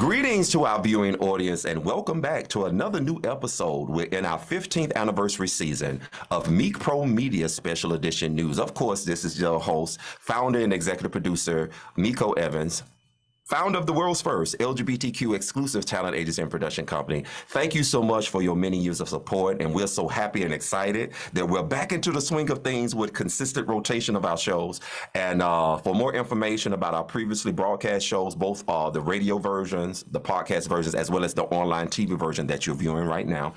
Greetings to our viewing audience and welcome back to another new episode. We're in our 15th anniversary season of Meak Pro Media Special Edition News. Of course, this is your host, founder and executive producer, Miko Evans, founder of the world's first LGBTQ exclusive talent agency and production company. Thank you so much for your many years of support, and we're so happy and excited that we're back into the swing of things with consistent rotation of our shows. And for more information about our previously broadcast shows, both the radio versions, the podcast versions, as well as the online TV version that you're viewing right now,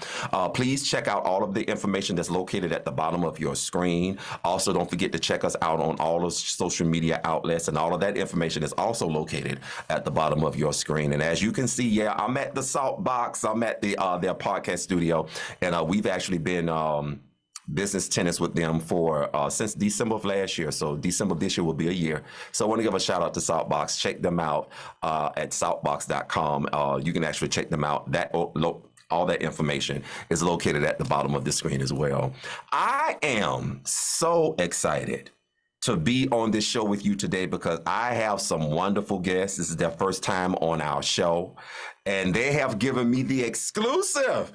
please check out all of the information that's located at the bottom of your screen. Also, don't forget to check us out on all of social media outlets, and all of that information is also located at the bottom of your screen. And as you can see, yeah, I'm at the Salt Box. I'm at the their podcast studio, and we've actually been business tenants with them for since December of last year. So December of this year will be a year. So I want to give a shout out to Saltbox. Check them out at saltbox.com. You can actually check them out. All that information is located at the bottom of the screen as well. I am so excited to be on this show with you today because I have some wonderful guests. This is their first time on our show, and they have given me the exclusive,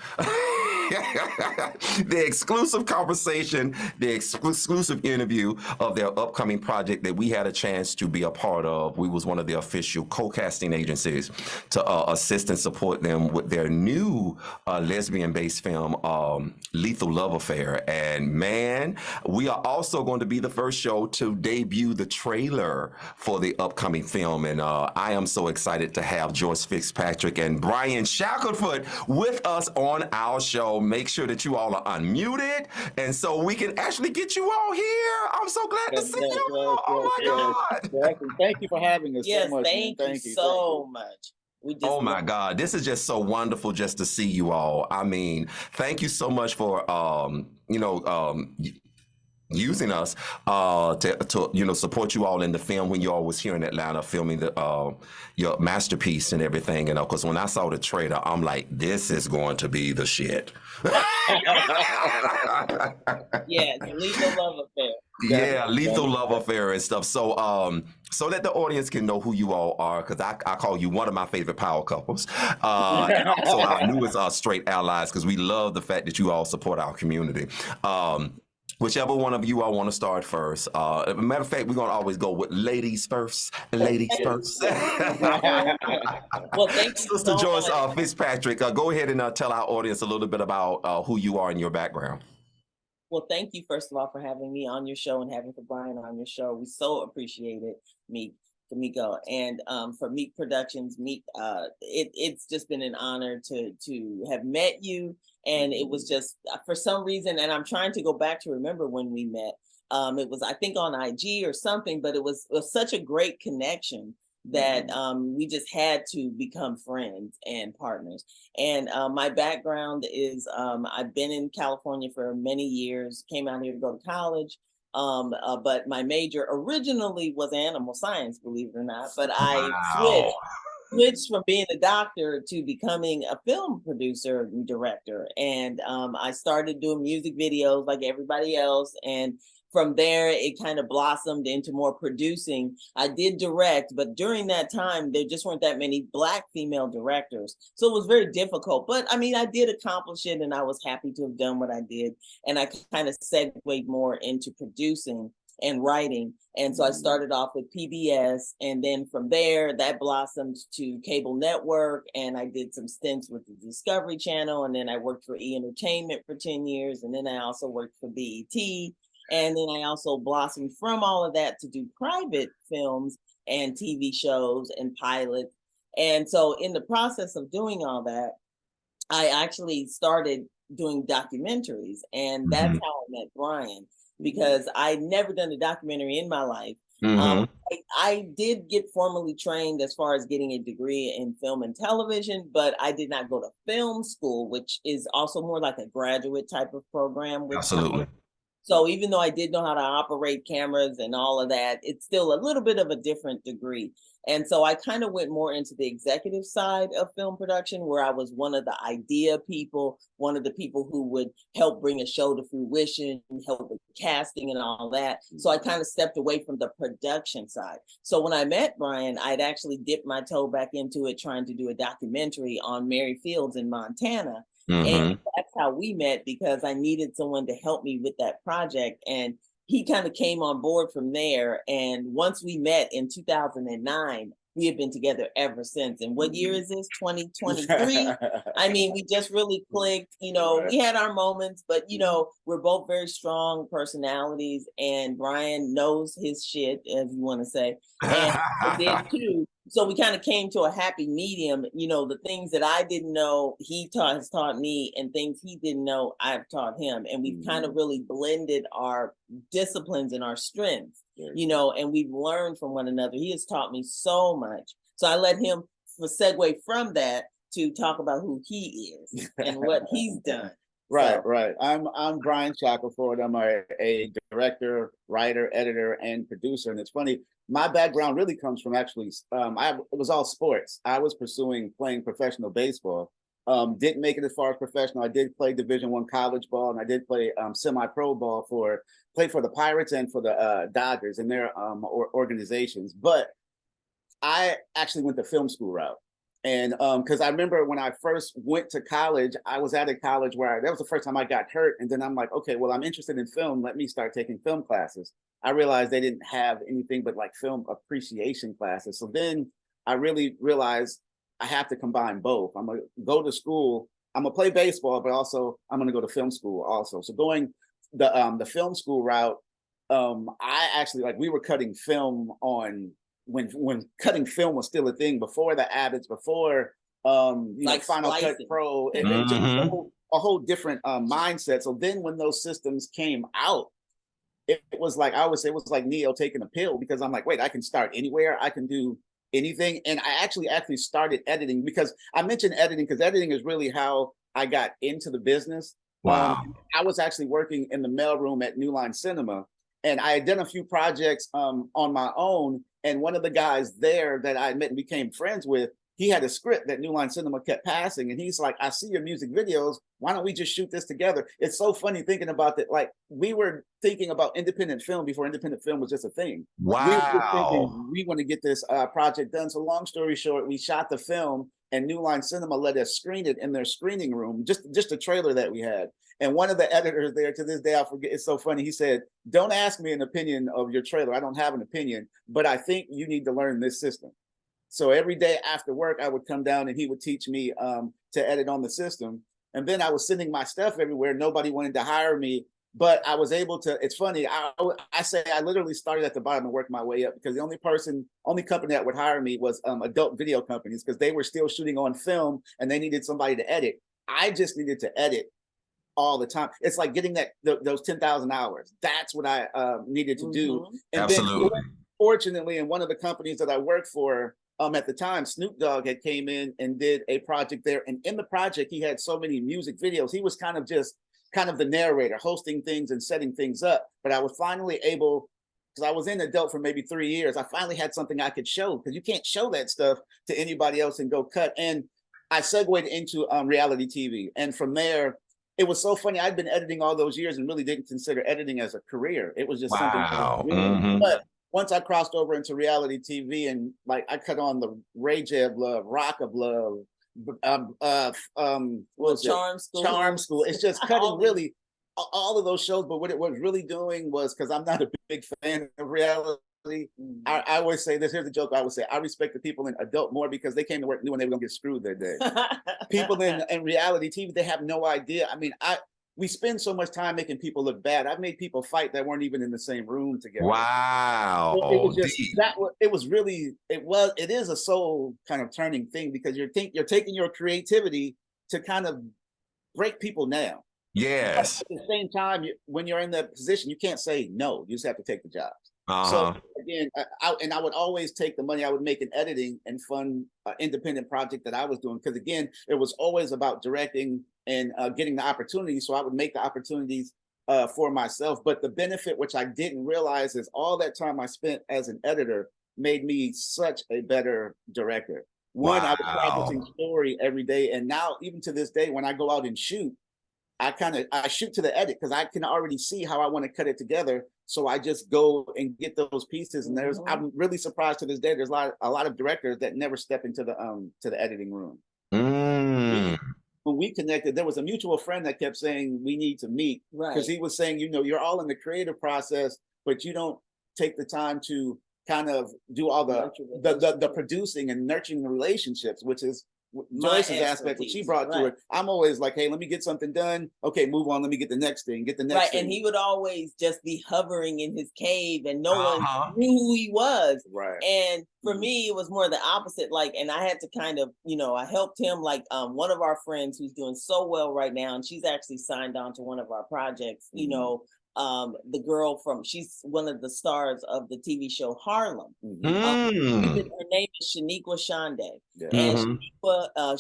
the exclusive conversation, the exclusive interview of their upcoming project that we had a chance to be a part of. We was one of the official co-casting agencies to assist and support them with their new lesbian-based film, Lethal Love Affair. And man, we are also going to be the first show to debut the trailer for the upcoming film. And I am so excited to have Joyce FITZPATRICK and Brian Shackelford with us on our show. Make sure that you all are unmuted, and so we can actually get you all here. I'm so glad to see you all. Oh my God. Thank you for having us so much. Thank you so much. Oh my God, this is just so wonderful just to see you all. I mean, thank you so much for using us to support you all in the film when you all was here in Atlanta filming the your masterpiece and everything. And of course, when I saw the trailer, I'm like, this is going to be the shit. Yeah, Lethal Love Affair. Yeah, Lethal Love Affair and stuff. So so that the audience can know who you all are, because I call you one of my favorite power couples. And also our newest straight allies, because we love the fact that you all support our community. Whichever one of you all want to start first. Matter of fact, we're going to always go with ladies first. Ladies first. Well, thank you, Sister Joyce FITZPATRICK, go ahead and tell our audience a little bit about who you are and your background. Well, thank you, first of all, for having me on your show and having for Brian on your show. We so appreciate it, Miko. And for Meak Productions, it's just been an honor to have met you. And it was just, for some reason, and I'm trying to go back to remember when we met. It was, I think, on IG or something, but it was such a great connection that we just had to become friends and partners. And my background is, I've been in California for many years, came out here to go to college. But my major originally was animal science, believe it or not, but I switched from being a doctor to becoming a film producer and director. And I started doing music videos like everybody else. And from there, it kind of blossomed into more producing. I did direct, but during that time, there just weren't that many Black female directors. So it was very difficult. But I mean, I did accomplish it, and I was happy to have done what I did. And I kind of segued more into producing and writing. And so I started off with PBS, and then from there that blossomed to cable network, and I did some stints with the Discovery Channel, and then I worked for E! Entertainment for 10 years, and then I also worked for BET, and then I also blossomed from all of that to do private films and TV shows and pilots. And so in the process of doing all that, I actually started doing documentaries, and that's how I met Brian, because I'd never done a documentary in my life. I did get formally trained as far as getting a degree in film and television, but I did not go to film school, which is also more like a graduate type of program. Absolutely. So even though I did know how to operate cameras and all of that, it's still a little bit of a different degree. And so I kind of went more into the executive side of film production, where I was one of the idea people, one of the people who would help bring a show to fruition, help with casting and all that. So I kind of stepped away from the production side. So when I met Brian, I'd actually dipped my toe back into it, trying to do a documentary on Mary Fields in Montana. And that's how we met, because I needed someone to help me with that project. And he kind of came on board from there. And once we met in 2009, we have been together ever since. And what year is this? 2023? I mean, we just really clicked. You know, we had our moments, but, you know, we're both very strong personalities. And Brian knows his shit, as you want to say. And I did too. So we kind of came to a happy medium. You know, the things that I didn't know, has taught me, and things he didn't know, I've taught him. And we've kind of really blended our disciplines and our strengths, you know, and we've learned from one another. He has taught me so much. So I let him segue from that to talk about who he is and what he's done. Right. I'm Brian Shackelford. I'm a director, writer, editor, and producer. And it's funny, my background really comes from actually, it was all sports. I was playing professional baseball. Didn't make it as far as professional. I did play Division I college ball, and I did play semi-pro ball played for the Pirates and for the Dodgers and their organizations. But I actually went the film school route. And because I remember when I first went to college, I was at a college where that was the first time I got hurt. And then I'm like, okay, well, I'm interested in film. Let me start taking film classes. I realized they didn't have anything but like film appreciation classes. So then I really realized I have to combine both. I'm going to go to school. I'm going to play baseball, but also I'm going to go to film school also. So going the film school route, I actually, like, we were cutting film on when cutting film was still a thing, before the Abbots, before like Final Cut Pro, and a whole different mindset. So then when those systems came out, it was like, I always say, it was like Neo taking a pill, because I'm like, wait, I can start anywhere, I can do anything. And I actually started editing, because I mentioned editing because editing is really how I got into the business. Wow. I was actually working in the mailroom at New Line Cinema, and I had done a few projects on my own. And one of the guys there that I met and became friends with, he had a script that New Line Cinema kept passing. And he's like, I see your music videos. Why don't we just shoot this together? It's so funny thinking about that. Like, we were thinking about independent film before independent film was just a thing. Wow. We were thinking, we want to get this project done. So long story short, we shot the film, and New Line Cinema let us screen it in their screening room, just a trailer that we had. And one of the editors there, to this day, I forget, it's so funny. He said, don't ask me an opinion of your trailer. I don't have an opinion, but I think you need to learn this system. So every day after work, I would come down and he would teach me to edit on the system. And then I was sending my stuff everywhere. Nobody wanted to hire me, but I was able to. It's funny. I say I literally started at the bottom and worked my way up, because the only company that would hire me was adult video companies, because they were still shooting on film and they needed somebody to edit. I just needed to edit all the time. It's like getting those 10,000 hours. That's what I needed to do. And absolutely. Then, fortunately, in one of the companies that I worked for at the time, Snoop Dogg had came in and did a project there. And in the project, he had so many music videos. He was kind of the narrator, hosting things and setting things up. But I was finally able, because I was in adult for maybe 3 years, I finally had something I could show, because you can't show that stuff to anybody else and go cut. And I segued into reality TV. And from there, it was so funny. I'd been editing all those years and really didn't consider editing as a career. It was just something I was doing. But once I crossed over into reality TV, and like I cut on the Ray J of Love, Rock of Love, Charm School. It's just cutting really all of those shows. But what it was really doing was, because I'm not a big fan of reality, I always say this. Here's the joke I would say. I respect the people in adult more, because they came to work knowing they were going to get screwed that day. People in reality TV, they have no idea. I mean, we spend so much time making people look bad. I've made people fight that weren't even in the same room together. Wow. It was just it is a soul kind of turning thing, because you're taking your creativity to kind of break people down. Yes. But at the same time, when you're in that position, you can't say no. You just have to take the jobs. So again, I would always take the money I would make in editing and fund independent project that I was doing, because again, it was always about directing and getting the opportunities. So I would make the opportunities for myself. But the benefit, which I didn't realize, is all that time I spent as an editor, made me such a better director. One, I was practicing Wow. story every day, and now even to this day, when I go out and shoot, I shoot to the edit because I can already see how I want to cut it together. So I just go and get those pieces. And I'm really surprised to this day. There's a lot of directors that never step into the editing room. Mm. When we connected, there was a mutual friend that kept saying we need to meet because he was saying, you're all in the creative process, but you don't take the time to kind of do all the producing and nurturing the relationships, which is Joyce's aspect, what she brought to it. I'm always like, hey, let me get something done. Okay, move on. Let me get the next thing. Thing. And he would always just be hovering in his cave, and no one knew who he was. Right. And for me, it was more the opposite. Like, and I had to kind of, I helped him. Like, one of our friends who's doing so well right now, and she's actually signed on to one of our projects. The girl she's one of the stars of the TV show Harlem. Her name is Shaniqua Shande. And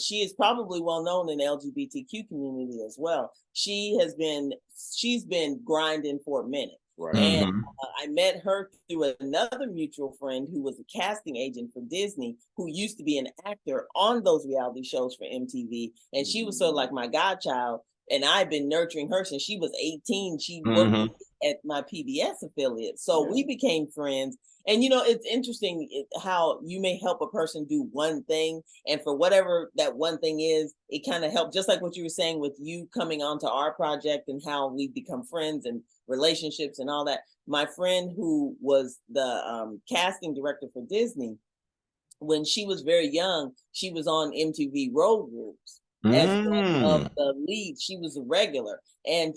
she is probably well known in the LGBTQ community as well. She's been grinding for a minute. Right. And I met her through another mutual friend who was a casting agent for Disney, who used to be an actor on those reality shows for MTV. And she was sort of like my godchild. And I've been nurturing her since she was 18. She worked at my PBS affiliate. So we became friends. And, it's interesting how you may help a person do one thing. And for whatever that one thing is, it kind of helped. Just like what you were saying with you coming onto our project and how we become friends and relationships and all that. My friend who was the casting director for Disney, when she was very young, she was on MTV Road Rules. As one of the leads, she was a regular. And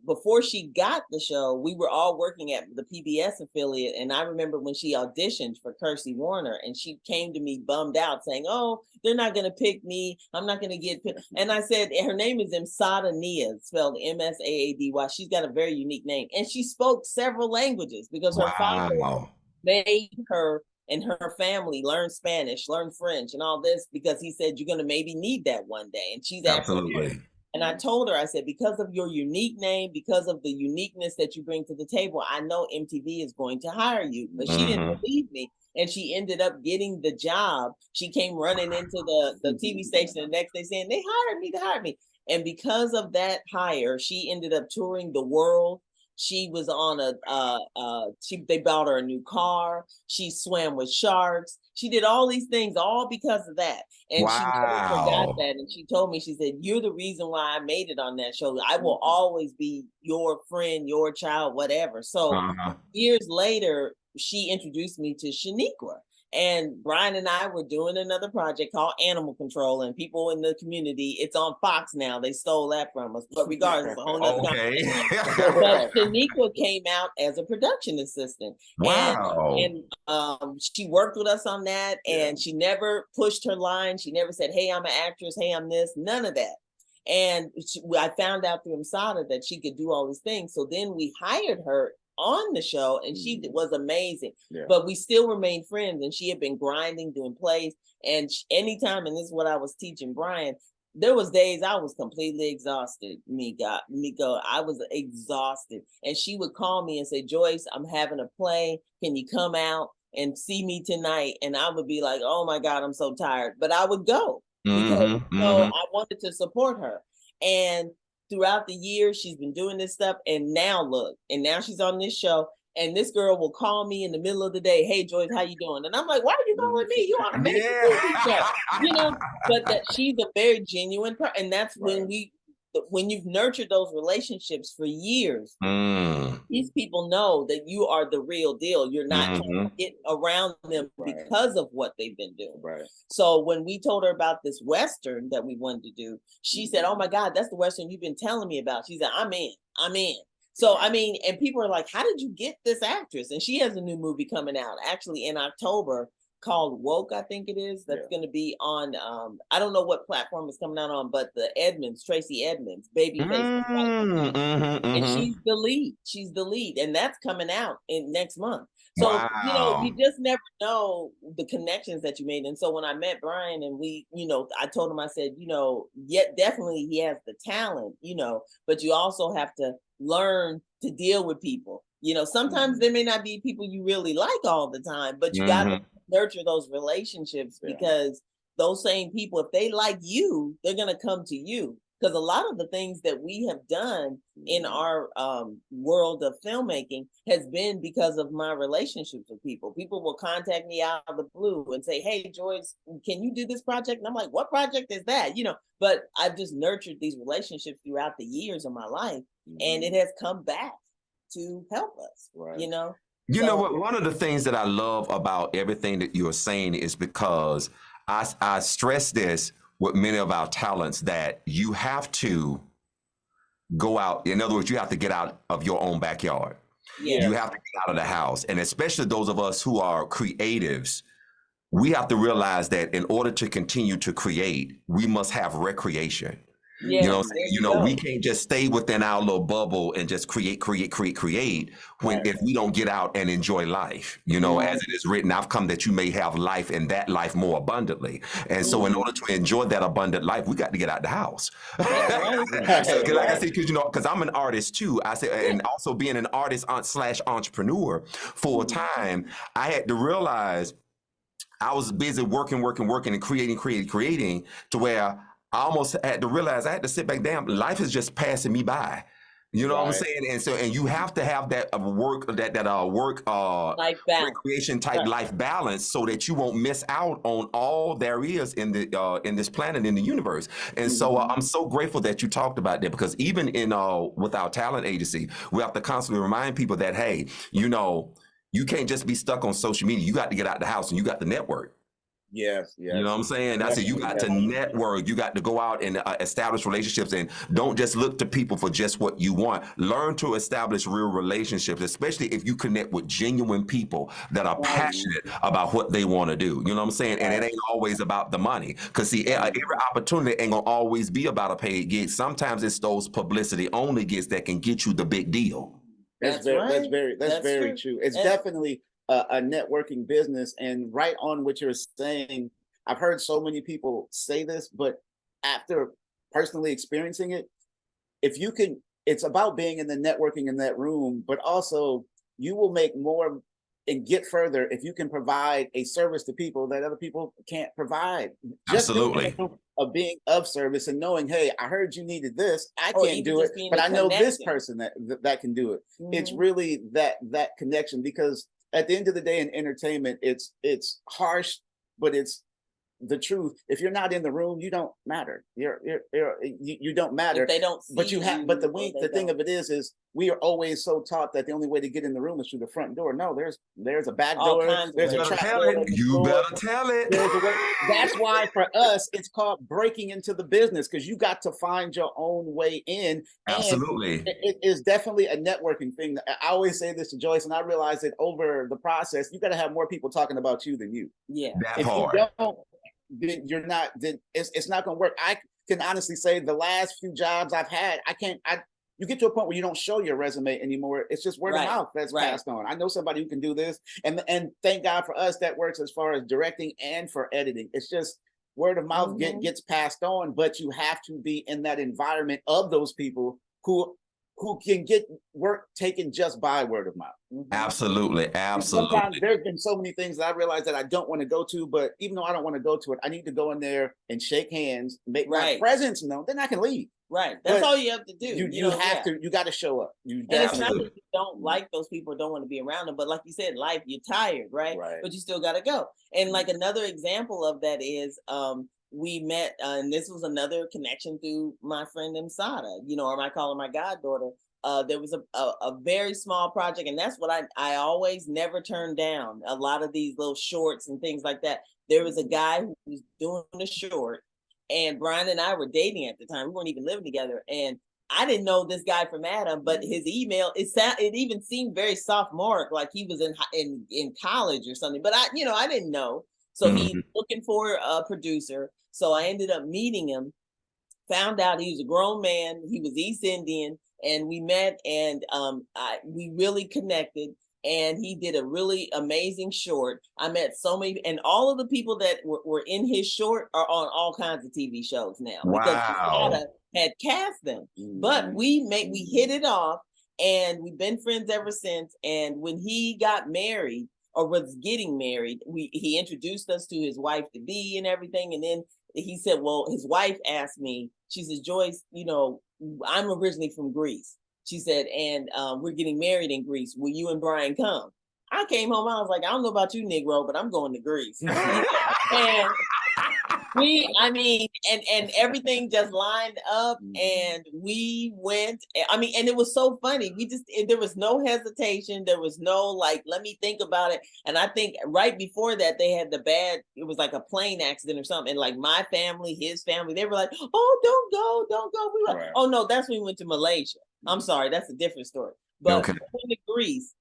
before she got the show, we were all working at the PBS affiliate. And I remember when she auditioned for Kersey Warner, and she came to me bummed out saying, "Oh, they're not going to pick me. I'm not going to get picked." And I said, her name is Msada Nia, spelled Msaady. She's got a very unique name. And she spoke several languages because her father made her and her family learn Spanish, learn French and all this, because he said, you're going to maybe need that one day. And she's absolutely. And I told her, I said, because of your unique name, because of the uniqueness that you bring to the table, I know MTV is going to hire you. But she didn't believe me. And she ended up getting the job. She came running into the TV station the next day saying, they hired me. And because of that hire, she ended up touring the world. She was on they bought her a new car. She swam with sharks. She did all these things, all because of that. And she never forgot that. And she told me, she said, you're the reason why I made it on that show. I will always be your friend, your child, whatever. So years later, she introduced me to Shaniqua. And Brian and I were doing another project called Animal Control, and people in the community, it's on Fox now. They stole that from us, but regardless, it's a whole nother conversation. But Shaniqua came out as a production assistant. Wow. And she worked with us on that, and she never pushed her line. She never said, hey, I'm an actress. Hey, I'm this. None of that. And I found out through Msada that she could do all these things. So then we hired her on the show, and she was amazing. But we still remained friends, and she had been grinding, doing plays. And anytime, and this is what I was teaching Brian, there was days I was completely exhausted. Miko, I was exhausted. And she would call me and say, Joyce, I'm having a play. Can you come out and see me tonight? And I would be like, oh my God, I'm so tired. But I would go because I wanted to support her. And throughout the years, she's been doing this stuff. And now look, and now she's on this show. And this girl will call me in the middle of the day. Hey, Joyce, how you doing? And I'm like, why are you calling me? You want to make a show, But that she's a very genuine person, and that's when you've nurtured those relationships for years. These people know that you are the real deal. You're not trying to get around them because of what they've been doing. So when we told her about this Western that we wanted to do, she said, oh my God, that's the Western you've been telling me about. She said, I'm in. So, I mean, and people are like, how did you get this actress? And she has a new movie coming out actually in October called Woke, I think it is. That's going to be on, I don't know what platform it's coming out on, but the Tracy Edmonds, Babyface. And she's the lead. She's the lead. And that's coming out in next month. So, you just never know the connections that you made. And so when I met Brian and we, I told him, I said, definitely he has the talent, but you also have to learn to deal with people. Sometimes there may not be people you really like all the time, but you got to nurture those relationships because those same people, if they like you, they're going to come to you. Because a lot of the things that we have done in our world of filmmaking has been because of my relationships with people. People will contact me out of the blue and say, hey, Joyce, can you do this project? And I'm like, what project is that? But I've just nurtured these relationships throughout the years of my life, and it has come back to help us, You know what? One of the things that I love about everything that you're saying is because I stress this with many of our talents that you have to go out. In other words, you have to get out of your own backyard. You have to get out of the house. And especially those of us who are creatives, we have to realize that in order to continue to create, we must have recreation. You know what I'm saying? We can't just stay within our little bubble and just create when if we don't get out and enjoy life. As it is written, I've come that you may have life and that life more abundantly. And so in order to enjoy that abundant life, we got to get out the house. So, like I said, because I'm an artist too. I said, and also being an artist / entrepreneur full time, I had to realize I was busy working and creating to where I almost had to realize I had to sit back down. Life is just passing me by. You know what I'm saying? And you have to have that work life recreation type life balance so that you won't miss out on all there is in this planet, in the universe. And so I'm so grateful that you talked about that, because even with our talent agency, we have to constantly remind people that, hey, you can't just be stuck on social media. You got to get out the house and you got to network. Yes. You know what I'm saying? I said you got to network. You got to go out and establish relationships, and don't just look to people for just what you want. Learn to establish real relationships, especially if you connect with genuine people that are passionate about what they want to do. You know what I'm saying? And it ain't always about the money, because see, every opportunity ain't gonna always be about a paid gig. Sometimes it's those publicity only gigs that can get you the big deal. That's very true. It's definitely a networking business. And right on what you're saying, I've heard so many people say this, but after personally experiencing it, it's about being in the networking in that room, but also you will make more and get further if you can provide a service to people that other people can't provide. Absolutely. Of being of service and knowing, hey, I heard you needed this. I can't do it, but I know this person that can do it. It's really that connection, because at the end of the day in entertainment, it's harsh, but it's the truth. If you're not in the room, you don't matter. You don't matter. If they don't see but you have. you, But the thing of it is we are always so taught that the only way to get in the room is through the front door. No, there's a back door. There's a trap door. You better tell it. That's why for us it's called breaking into the business, because you got to find your own way in. Absolutely. And it is definitely a networking thing. I always say this to Joyce, and I realize that over the process, you got to have more people talking about you than you. Yeah. That part. You don't, then you're not. Then it's not going to work. I can honestly say the last few jobs I've had, you get to a point where you don't show your resume anymore. It's just word of mouth that's passed on. I know somebody who can do this, and thank God for us that works as far as directing and for editing. It's just word of mouth gets passed on, but you have to be in that environment of those people who can get work taken just by word of mouth. Absolutely. Sometimes there's been so many things that I realize that I don't want to go to, but even though I don't want to go to it, I need to go in there and shake hands, make my presence known, then I can leave. Right. That's all you have to do. You have to, you got to show up. And it's not that you don't like those people or don't want to be around them, but like you said, life, you're tired, right? But you still got to go. And like another example of that is, we met, and this was another connection through my friend Emsada, or I call her my goddaughter. There was a very small project, and that's what I always never turn down. A lot of these little shorts and things like that. There was a guy who was doing a short, and Brian and I were dating at the time. We weren't even living together, and I didn't know this guy from Adam, but his email, it even seemed very sophomoric, like he was in college or something. But I didn't know. So he's looking for a producer. So I ended up meeting him, found out he was a grown man. He was East Indian, and we met, and we really connected. And he did a really amazing short. I met so many, and all of the people that were in his short are on all kinds of TV shows now. Wow. Because had cast them. But we hit it off. And we've been friends ever since. And when he got married or was getting married, he introduced us to his wife to be and everything. And then he said, well, his wife asked me, she says, Joyce, you know, I'm originally from Greece. She said, and we're getting married in Greece. Will you and Brian come? I came home. I was like, I don't know about you, Negro, but I'm going to Greece. And and everything just lined up, and we went. I mean, and it was so funny. There was no hesitation. There was no like, let me think about it. And I think right before that, they had it was like a plane accident or something. And like my family, his family, they were like, oh, don't go. We were like, oh no, that's when we went to Malaysia. I'm sorry, that's a different story. But when we went to Greece,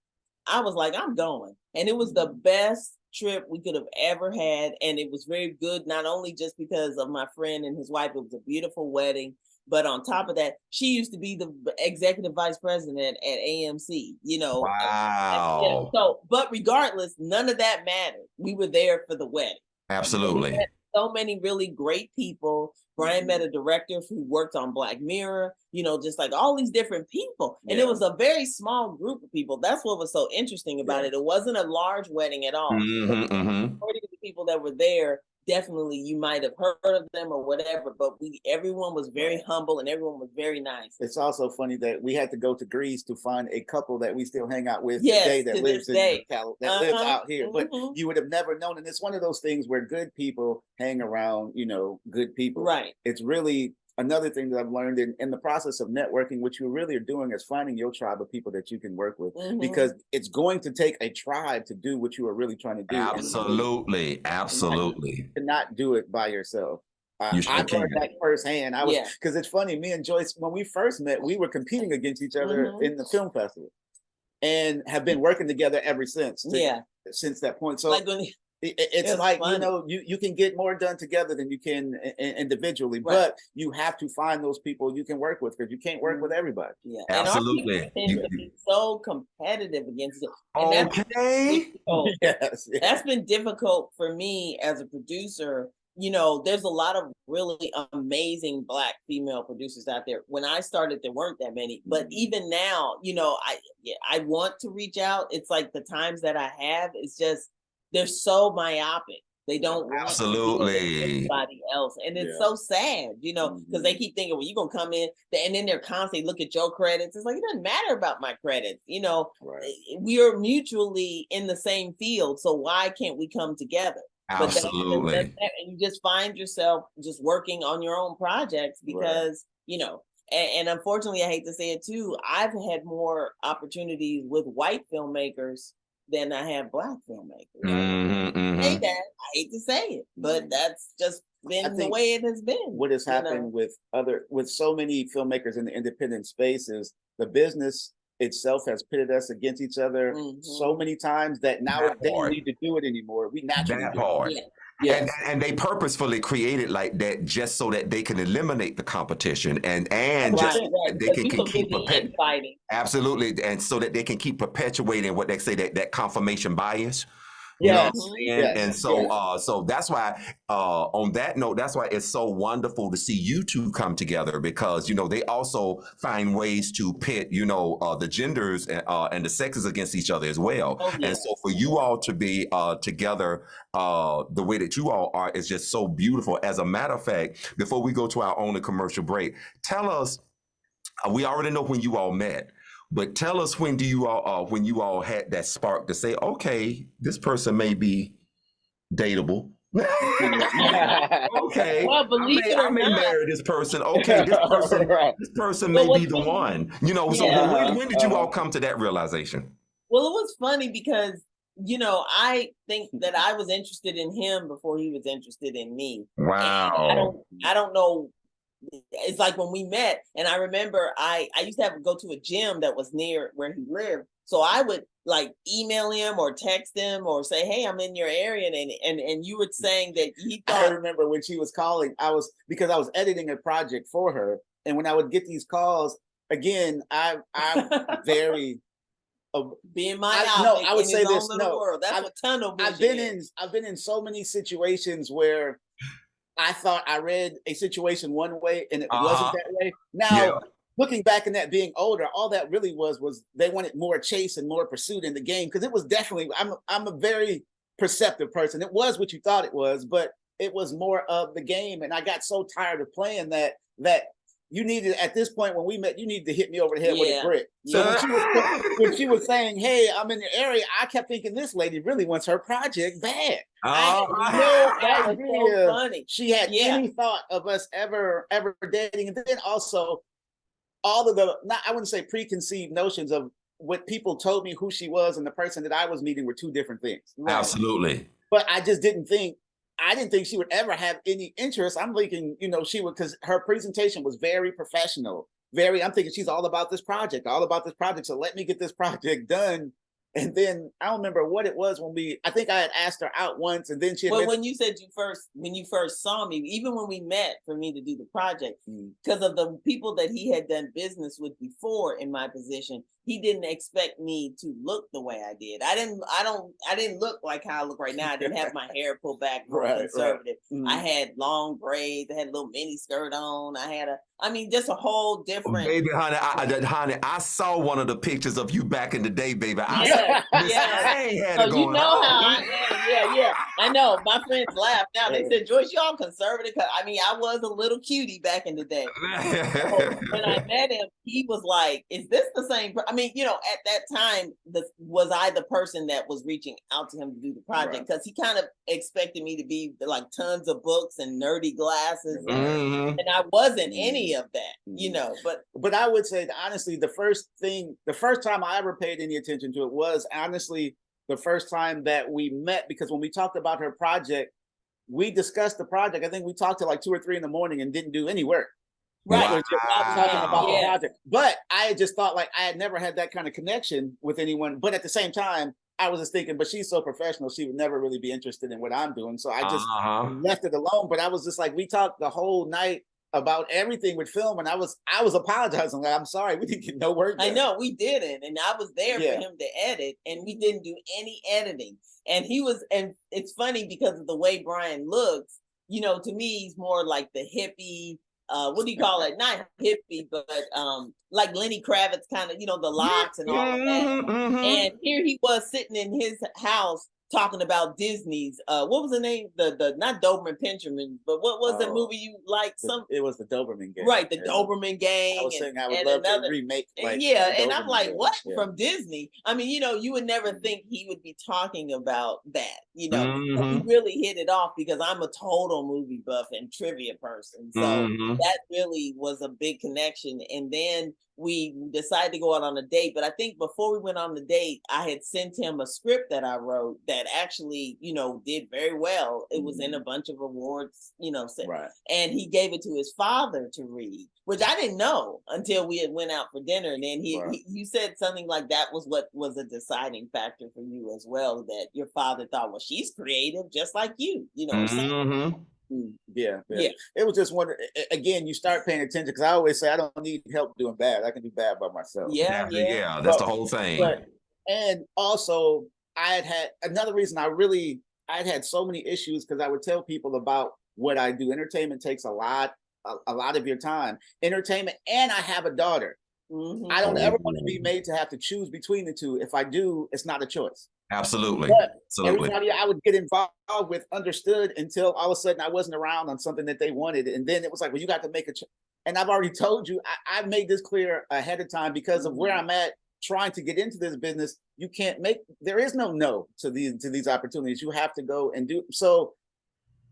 I was like, I'm going. And it was the best trip we could have ever had. And it was very good, not only just because of my friend and his wife, it was a beautiful wedding. But on top of that, she used to be the executive vice president at AMC, you know. Wow. But regardless, none of that mattered. We were there for the wedding. Absolutely. So many really great people. Brian met a director who worked on Black Mirror, you know, just like all these different people. And it was a very small group of people. That's what was so interesting about it. It wasn't a large wedding at all. The people that were there, definitely you might have heard of them or whatever, but everyone was very humble and everyone was very nice. It's also funny that we had to go to Greece to find a couple that we still hang out with today that lives lives out here. But you would have never known. And it's one of those things where good people hang around, you know, good people. Right. It's really another thing that I've learned in the process of networking. What you really are doing is finding your tribe of people that you can work with, because it's going to take a tribe to do what you are really trying to do. Absolutely. You cannot do it by yourself. I learned that firsthand. Because it's funny, me and Joyce, when we first met, we were competing against each other in the film festival and have been working together ever since. Since that point. So like it's like, funny. You know, you can get more done together than you can individually, but you have to find those people you can work with, because you can't work with everybody. Absolutely. And our people tend to be so competitive against it. And that's been difficult for me as a producer. You know, there's a lot of really amazing Black female producers out there. When I started, there weren't that many, but even now, you know, I want to reach out. It's like the times that I have, it's just, they're so myopic. They don't want to be anybody else. And it's so sad, you know, because they keep thinking, well, you're going to come in, and then they're constantly look at your credits. It's like, it doesn't matter about my credits. You know, we are mutually in the same field. So why can't we come together? Absolutely. And you just find yourself just working on your own projects because, you know, and unfortunately, I hate to say it too, I've had more opportunities with white filmmakers than I have Black filmmakers. I hate to say it, but that's just been the way it has been. What has happened with so many filmmakers in the independent space is the business itself has pitted us against each other so many times that now they don't need to do it anymore. We naturally do it. And they purposefully created like that just so that they can eliminate the competition and just they can keep fighting. Absolutely, and so that they can keep perpetuating what they say, that confirmation bias. You know what I'm saying? And so so that's why on that note, that's why it's so wonderful to see you two come together, because you know they also find ways to pit, you know, the genders and the sexes against each other as well. And so for you all to be together the way that you all are is just so beautiful. As a matter of fact, before we go to our only commercial break, tell us, we already know when you all met, but tell us when you all had that spark to say, okay, this person may be dateable. Okay, well, believe it or I may not, marry this person. Okay, this person may be the one. You know, so when did you all come to that realization? Well, it was funny because, you know, I think that I was interested in him before he was interested in me. Wow. I don't know. It's like when we met, and I remember I used to have to go to a gym that was near where he lived. So I would like email him or text him or say, hey, I'm in your area. And you were saying that he thought. I remember when she was calling, because I was editing a project for her. And when I would get these calls, again, I'm very being myopic. I would say this. World. That's what tunnel vision I've been in so many situations where I thought I read a situation one way and it wasn't that way. Now, looking back in that being older, all that really was they wanted more chase and more pursuit in the game, because it was definitely, I'm a very perceptive person. It was what you thought it was, but it was more of the game. And I got so tired of playing that you needed, at this point when we met, you needed to hit me over the head with a brick. So when she was saying, "Hey, I'm in the area," I kept thinking this lady really wants her project bad. I had no idea she had any thought of us ever dating. And then also all of the, I wouldn't say preconceived notions of what people told me who she was and the person that I was meeting were two different things. Absolutely. But I just didn't think she would ever have any interest. I'm thinking, she would, because her presentation was very professional. I'm thinking she's all about this project. So let me get this project done. And then I don't remember what it was I think I had asked her out once, and then she had when you said when you first saw me, even when we met for me to do the project, because of the people that he had done business with before in my position, he didn't expect me to look the way I did. I didn't look like how I look right now. I didn't have my hair pulled back, real conservative. I had long braids. I had a little mini skirt on. I had just a whole different. Baby, honey, I saw one of the pictures of you back in the day, baby. I know. My friends laugh now. They said, "Joyce, you all conservative." I was a little cutie back in the day. So when I met him, he was like, "Is this the same?" At that time, was I the person that was reaching out to him to do the project? Because he kind of expected me to be like tons of books and nerdy glasses, and I wasn't any of that, But I would say that, honestly, the first time I ever paid any attention to it was honestly the first time that we met, because when we talked about her project, we discussed the project. I think we talked till like 2 or 3 in the morning and didn't do any work. Right. Wow. Talking about the project. But I had just thought, like, I had never had that kind of connection with anyone. But at the same time, I was just thinking, but she's so professional, she would never really be interested in what I'm doing. So I just left it alone. But I was just like, we talked the whole night about everything with film, and I was apologizing. Like, I'm sorry, we didn't get no work done. I know we didn't, and I was there for him to edit, and we didn't do any editing. And it's funny because of the way Brian looks. To me, he's more like the hippie. What do you call it? Not hippie, but like Lenny Kravitz kind of, the locks and all of that. And here he was sitting in his house talking about Disney's what was the name? The not Doberman Pinscherman, but what was the movie you liked? It was the Doberman Gang. Right, the Doberman Gang. I was saying I would love to remake. And I'm like, what? From Disney? You would never think he would be talking about that. We really hit it off because I'm a total movie buff and trivia person. So that really was a big connection. And then we decided to go out on a date. But I think before we went on the date, I had sent him a script that I wrote that actually, did very well. It was in a bunch of awards, and he gave it to his father to read, which I didn't know until we had went out for dinner. And then you said something like that was what was a deciding factor for you as well, that your father thought, well, she's creative just like you, Yeah. It was just one. Again, you start paying attention, because I always say I don't need help doing bad. I can do bad by myself. Yeah. That's the whole thing. And also, I had another reason I'd had so many issues, because I would tell people about what I do. Entertainment takes a lot of your time. Entertainment, and I have a daughter. I don't ever want to be made to have to choose between the two. If I do, it's not a choice. Absolutely. Everybody I would get involved with understood, until all of a sudden I wasn't around on something that they wanted. And then it was like, well, you got to make a choice. And I've already told you, I've made this clear ahead of time, because of where I'm at trying to get into this business. There is no to these opportunities. You have to go and do. So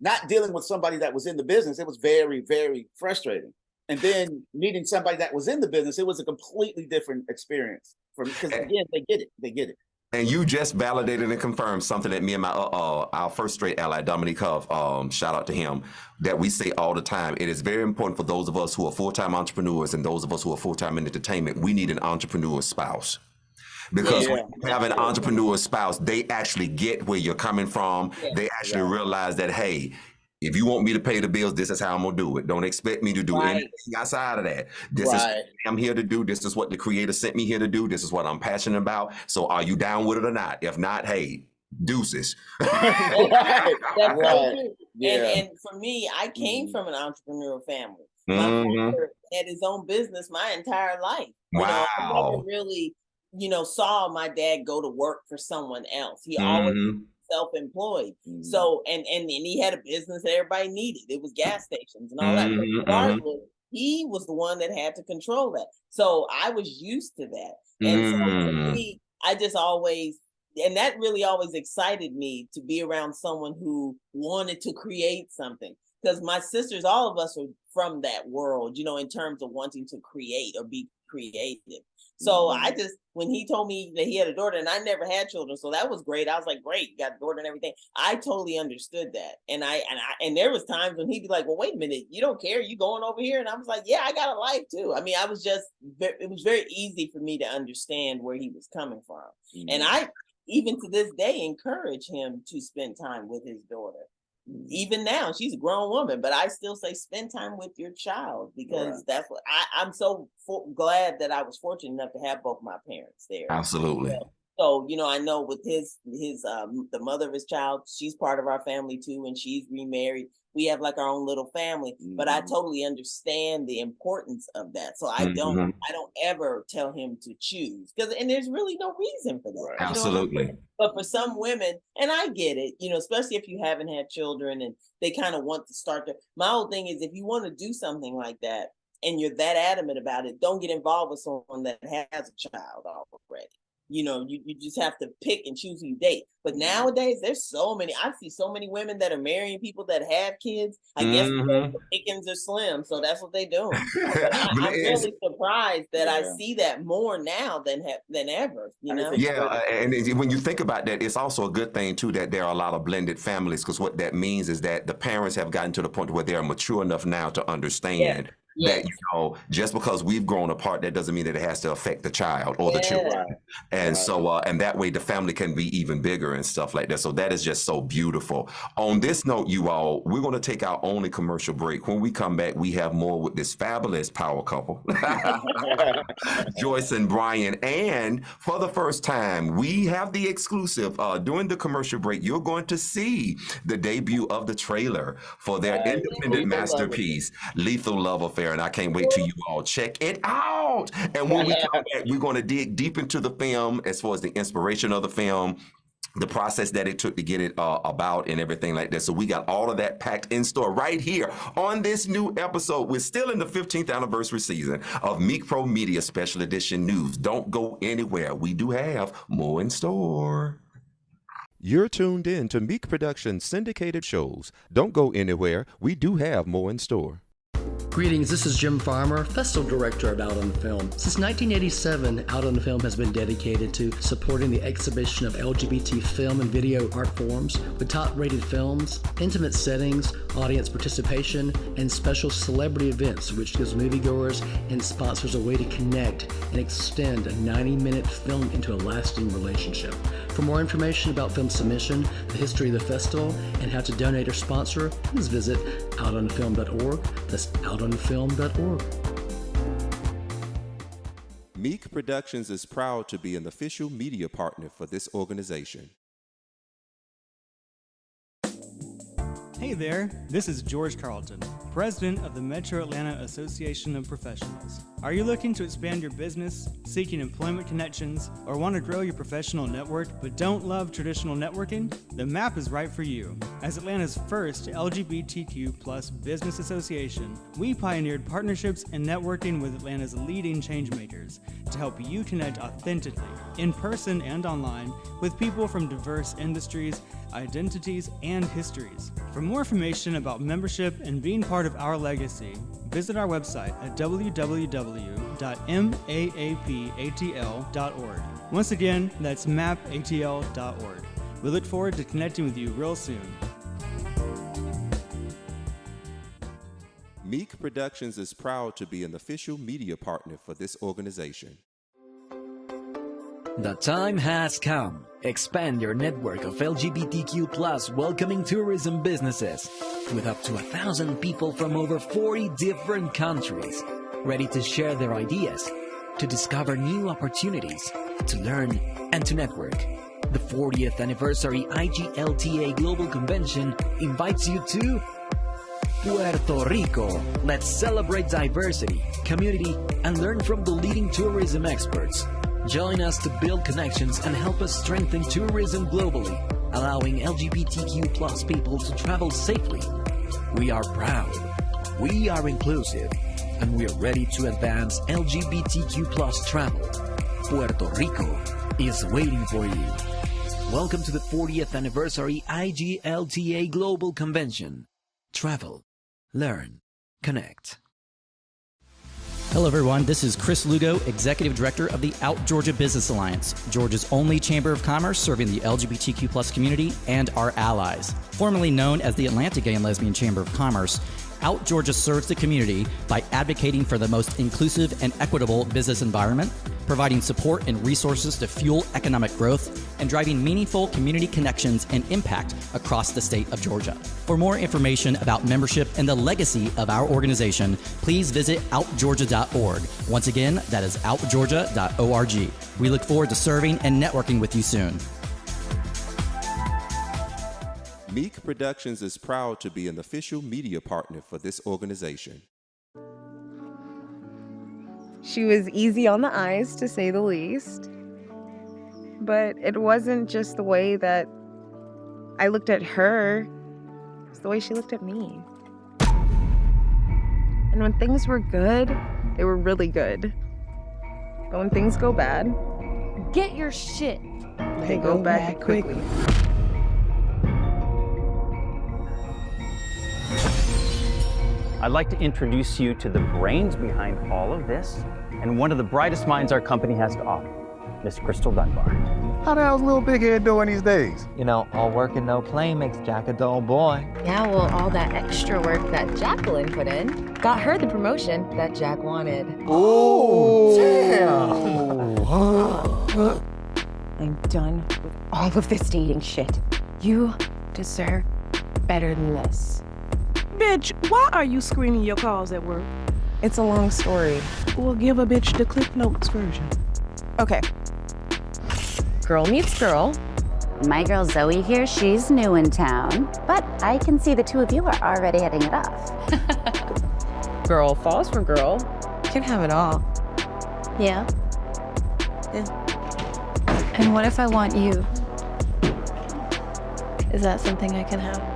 not dealing with somebody that was in the business, it was very, very frustrating. And then meeting somebody that was in the business, it was a completely different experience for me, because again, they get it. And you just validated and confirmed something that me and my our first straight ally, Dominique Huff, shout out to him, that we say all the time. It is very important for those of us who are full-time entrepreneurs and those of us who are full-time in entertainment. We need an entrepreneur spouse. Because when you have an entrepreneur spouse, they actually get where you're coming from. They actually realize that, hey, if you want me to pay the bills, this is how I'm gonna do it. Don't expect me to do anything outside of that. This is what I'm here to do. This is what the creator sent me here to do. This is what I'm passionate about. So are you down with it or not? If not, hey, deuces. That's so true. And for me, I came from an entrepreneurial family. My Mm-hmm. father had his own business my entire life. I never Wow. really, saw my dad go to work for someone else. He always Mm-hmm. self-employed. Mhm. So and he had a business that everybody needed. It was gas stations and all that. But Mm-hmm. regardless, he was the one that had to control that. So I was used to that. And so to Mm-hmm. me, I just always, and that really always excited me to be around someone who wanted to create something. Because my sisters, all of us are from that world, in terms of wanting to create or be creative. So I just, when he told me that he had a daughter, and I never had children, so that was great. I was like, great, you got a daughter and everything. I totally understood that, and there was times when he'd be like, well, wait a minute, you don't care, you going over here? And I was like, yeah, I got a life too. I mean, it was very easy for me to understand where he was coming from, and I, even to this day, encourage him to spend time with his daughter. Even now, she's a grown woman, but I still say spend time with your child, because that's what I'm so glad that I was fortunate enough to have both my parents there. Absolutely. So, I know with his the mother of his child, she's part of our family too, and she's remarried. We have like our own little family, but I totally understand the importance of that. So I don't ever tell him to choose, and there's really no reason for that. Absolutely. But for some women, and I get it, especially if you haven't had children and they kind of want to start my whole thing is, if you want to do something like that and you're that adamant about it, don't get involved with someone that has a child already. You just have to pick and choose who you date. But nowadays, there's so many. I see so many women that are marrying people that have kids. I guess the pickings are slim, so that's what they do. I'm really surprised that I see that more now than ever. Yeah, and when you think about that, it's also a good thing too that there are a lot of blended families, because what that means is that the parents have gotten to the point where they're mature enough now to understand. That just because we've grown apart, that doesn't mean that it has to affect the child or the children, and so and that way the family can be even bigger and stuff like that. So that is just so beautiful. On this note, you all, we're going to take our only commercial break. When we come back, we have more with this fabulous power couple, Joyce and Brian, and for the first time, we have the exclusive. During the commercial break, you're going to see the debut of the trailer for their independent masterpiece, Lethal Love Affair. And I can't wait till you all check it out. And when we come back, we're going to dig deep into the film as far as the inspiration of the film, the process that it took to get it about, and everything like that. So we got all of that packed in store right here on this new episode. We're still in the 15th anniversary season of Meak Pro Media Special Edition News. Don't go anywhere. We do have more in store. You're tuned in to Meak Productions syndicated shows. Don't go anywhere. We do have more in store. Greetings, this is Jim Farmer, Festival Director at Out on Film. Since 1987, Out on Film has been dedicated to supporting the exhibition of LGBT film and video art forms with top-rated films, intimate settings, audience participation, and special celebrity events, which gives moviegoers and sponsors a way to connect and extend a 90-minute film into a lasting relationship. For more information about film submission, the history of the festival, and how to donate or sponsor, please visit outonfilm.org. That's outonfilm.org. Meak Productions is proud to be an official media partner for this organization. Hey there, this is George Carlton, President of the Metro Atlanta Association of Professionals. Are you looking to expand your business, seeking employment connections, or want to grow your professional network but don't love traditional networking? The MAP is right for you. As Atlanta's first LGBTQ+ business association, we pioneered partnerships and networking with Atlanta's leading changemakers to help you connect authentically, in person and online, with people from diverse industries, identities, and histories. For more information about membership and being part of our legacy, visit our website at www.maapatl.org. Once again, that's mapatl.org. We look forward to connecting with you real soon. Meak Productions is proud to be an official media partner for this organization. The time has come. Expand your network of LGBTQ+ welcoming tourism businesses with up to 1,000 people from over 40 different countries, ready to share their ideas, to discover new opportunities, to learn, and to network. The 40th anniversary IGLTA Global Convention invites you to Puerto Rico. Let's celebrate diversity, community, and learn from the leading tourism experts. Join us to build connections and help us strengthen tourism globally, allowing LGBTQ plus people to travel safely. We are proud, we are inclusive, and we are ready to advance LGBTQ plus travel. Puerto Rico is waiting for you. Welcome to the 40th anniversary IGLTA Global Convention. Travel, learn, connect. Hello, everyone. This is Chris Lugo, Executive Director of the Out Georgia Business Alliance, Georgia's only chamber of commerce serving the LGBTQ plus community and our allies. Formerly known as the Atlanta Gay and Lesbian Chamber of Commerce, Out Georgia serves the community by advocating for the most inclusive and equitable business environment, providing support and resources to fuel economic growth, and driving meaningful community connections and impact across the state of Georgia. For more information about membership and the legacy of our organization, please visit outgeorgia.org. Once again, that is outgeorgia.org. We look forward to serving and networking with you soon. Meak Productions is proud to be an official media partner for this organization. She was easy on the eyes, to say the least. But it wasn't just the way that I looked at her, it's the way she looked at me. And when things were good, they were really good. But when things go bad, get your shit. They go bad quickly. I'd like to introduce you to the brains behind all of this and one of the brightest minds our company has to offer, Miss Crystal Dunbar. How the hell's little big head doing these days? You know, all work and no play makes Jack a dull boy. Yeah, well, all that extra work that Jacqueline put in got her the promotion that Jack wanted. Oh, damn! I'm done with all of this dating shit. You deserve better than this. Bitch, why are you screening your calls at work? It's a long story. We'll give a bitch the Cliff Notes version. Okay. Girl meets girl. My girl Zoe here, she's new in town, but I can see the two of you are already hitting it off. Girl falls for girl. Can have it all. Yeah. And what if I want you? Is that something I can have?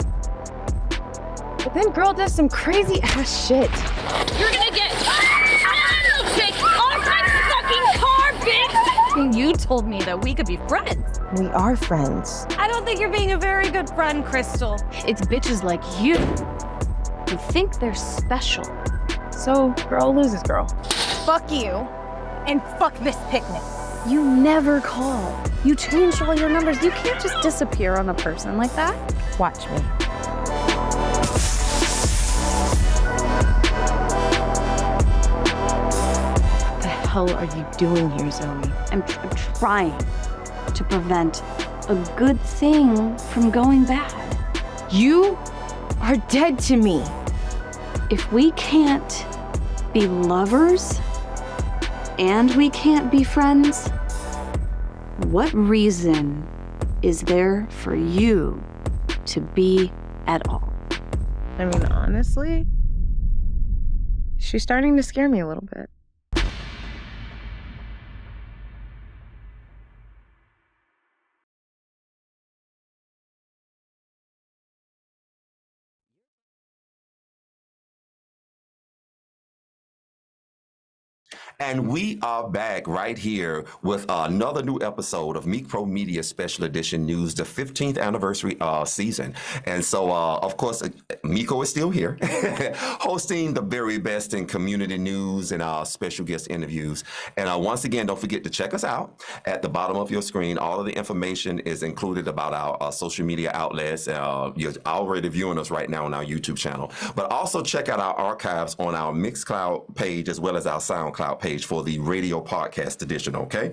But then girl does some crazy ass shit. You're gonna get off my fucking car, bitch! You told me that we could be friends. We are friends. I don't think you're being a very good friend, Crystal. It's bitches like you who think they're special. So girl loses girl. Fuck you, and fuck this picnic. You never call. You changed all your numbers. You can't just disappear on a person like that. Watch me. What the hell are you doing here, Zoe? I'm trying to prevent a good thing from going bad. You are dead to me. If we can't be lovers and we can't be friends, what reason is there for you to be at all? I mean, honestly, she's starting to scare me a little bit. And we are back right here with another new episode of Meak Pro Media Special Edition News, the 15th anniversary season. And so, of course, Miko is still here, hosting the very best in community news and special guest interviews. And once again, don't forget to check us out at the bottom of your screen. All of the information is included about our social media outlets. You're already viewing us right now on our YouTube channel. But also check out our archives on our Mixcloud page as well as our SoundCloud page for the radio podcast edition, okay?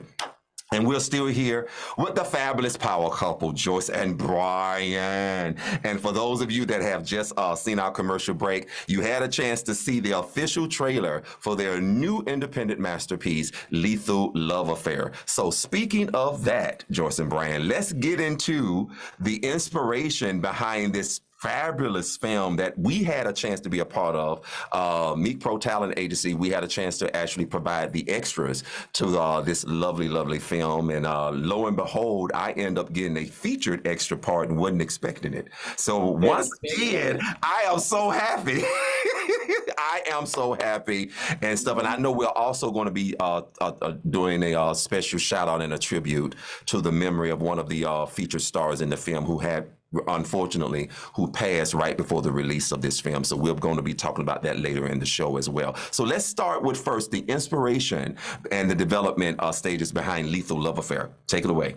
And we're still here with the fabulous power couple, Joyce and Brian. And for those of you that have just seen our commercial break, you had a chance to see the official trailer for their new independent masterpiece, Lethal Love Affair. So speaking of that, Joyce and Brian, let's get into the inspiration behind this fabulous film that we had a chance to be a part of. Meek Pro Talent Agency, we had a chance to actually provide the extras to this lovely, lovely film. And lo and behold, I end up getting a featured extra part and wasn't expecting it. So once again, I am so happy. I am so happy and stuff. And I know we're also going to be doing a special shout out and a tribute to the memory of one of the featured stars in the film who passed right before the release of this film. So we're going to be talking about that later in the show as well. So let's start with first the inspiration and the development stages behind Lethal Love Affair. Take it away.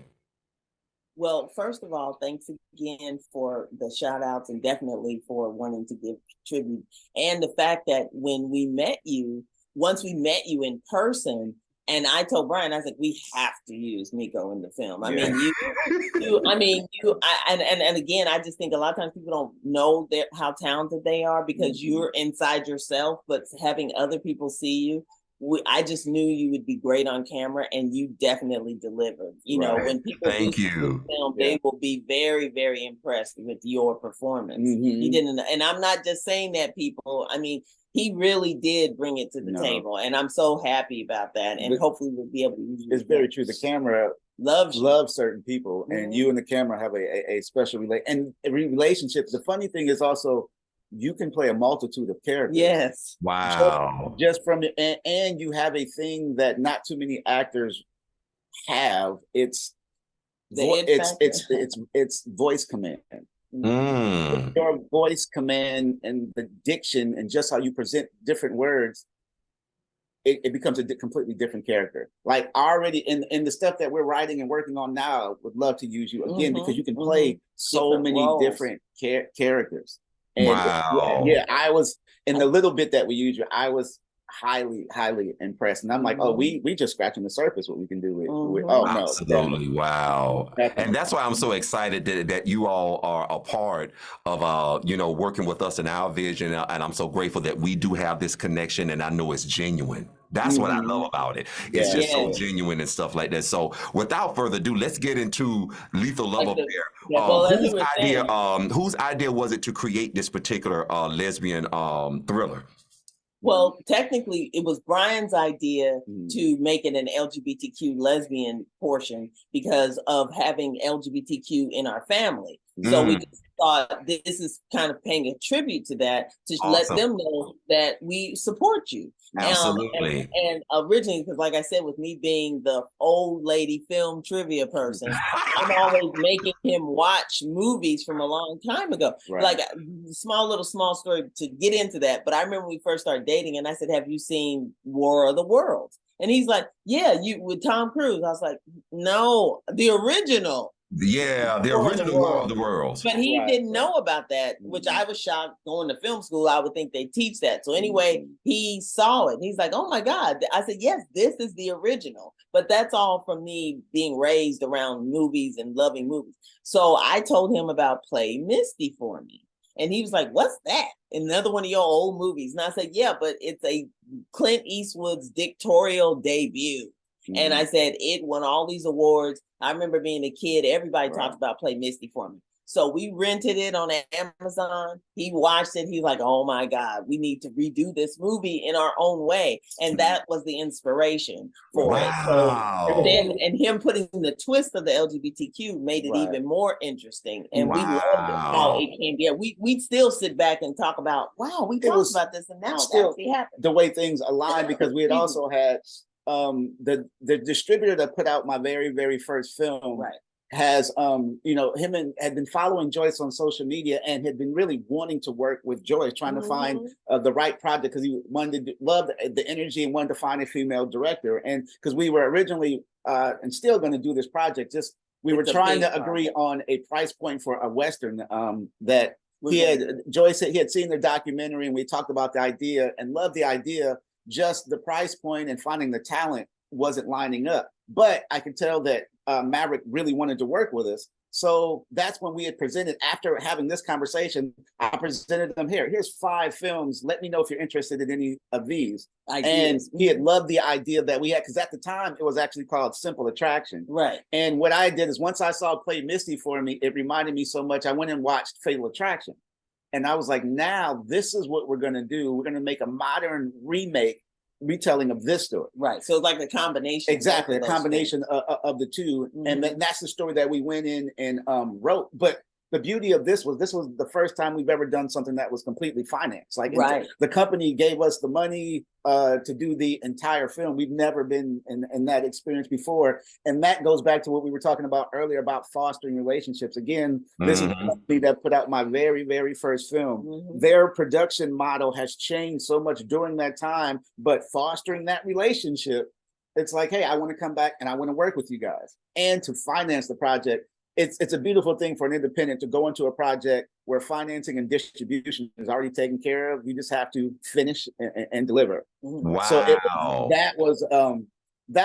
Well, first of all, thanks again for the shout outs and definitely for wanting to give tribute. And the fact that when we met you, once we met you in person, and I told Brian, I was like, we have to use Miko in the film. I mean, and again, I just think a lot of times people don't know how talented they are because you're inside yourself, but having other people see you, I just knew you would be great on camera, and you definitely delivered. You know, when people see the film, they will be very, very impressed with your performance. You didn't, and I'm not just saying that, people. I mean, he really did bring it to the table, and I'm so happy about that. And hopefully, we'll be able to use it. It's very true. The camera loves certain people, and you and the camera have a special relationship. The funny thing is also, you can play a multitude of characters. Yes. Wow. Just from it, and you have a thing that not too many actors have. It's voice command. Your voice command and the diction and just how you present different words, it becomes a completely different character. Like already in the stuff that we're writing and working on now, would love to use you again because you can play so many different characters. And I was in the little bit that we used, I was highly impressed, and I'm like, oh, we just scratching the surface what we can do with absolutely. Wow. And that's why I'm so excited that you all are a part of working with us in our vision, and I'm so grateful that we do have this connection, and I know it's genuine. That's what I love about it. It's just so genuine and stuff like that. So without further ado, let's get into Lethal Love Affair. Whose idea was it to create this particular lesbian thriller? Well, technically, it was Brian's idea to make it an LGBTQ lesbian portion because of having LGBTQ in our family. So we just thought this is kind of paying a tribute to that, to let them know that we support you. Absolutely. And originally, because like I said, with me being the old lady film trivia person, I'm always making him watch movies from a long time ago. Like small story to get into that. But I remember when we first started dating and I said, have you seen War of the Worlds? And he's like, yeah, you with Tom Cruise. I was like, no, the original. Yeah, the original War of the Worlds. But he didn't know about that, which I was shocked. Going to film school, I would think they teach that. So anyway, he saw it. He's like, oh my God. I said, yes, this is the original. But that's all from me being raised around movies and loving movies. So I told him about Play Misty for me. And he was like, what's that? Another one of your old movies. And I said, yeah, but it's a Clint Eastwood's directorial debut. And I said, it won all these awards. I remember being a kid, everybody talked about Play Misty for me. So we rented it on Amazon. He watched it. He was like, oh my God, we need to redo this movie in our own way. And that was the inspiration for it. So, and him putting the twist of the LGBTQ made it even more interesting. And we loved how it came together. We'd still sit back and talk about, wow, we talked about this and now it's actually happened. The way things aligned, because we had also had the distributor that put out my very, very first film has him had been following Joyce on social media and had been really wanting to work with Joyce, trying to find the right project because he loved the energy and wanted to find a female director. And because we were originally and still going to do this project, we were trying to agree on a price point for a Western that Joyce said he had seen the documentary, and we talked about the idea and loved the idea. Just the price point and finding the talent wasn't lining up. But I could tell that Maverick really wanted to work with us. So that's when we had presented, after having this conversation, I presented them here's 5 films. Let me know if you're interested in any of these. And he had loved the idea that we had, because at the time it was actually called Simple Attraction. And what I did is once I saw Play Misty for me, it reminded me so much. I went and watched Fatal Attraction. And I was like, now this is what we're going to do. We're going to make a modern retelling of this story. Right. So it's like a combination. Exactly. A combination of the two. And that's the story that we went in and wrote. But the beauty of this was the first time we've ever done something that was completely financed. Like the company gave us the money to do the entire film. We've never been in that experience before. And that goes back to what we were talking about earlier about fostering relationships. Again, this is the company that put out my very, very first film. Their production model has changed so much during that time, but fostering that relationship, it's like, hey, I want to come back and I want to work with you guys. And to finance the project, it's a beautiful thing for an independent to go into a project where financing and distribution is already taken care of. You just have to finish and deliver. Wow. So that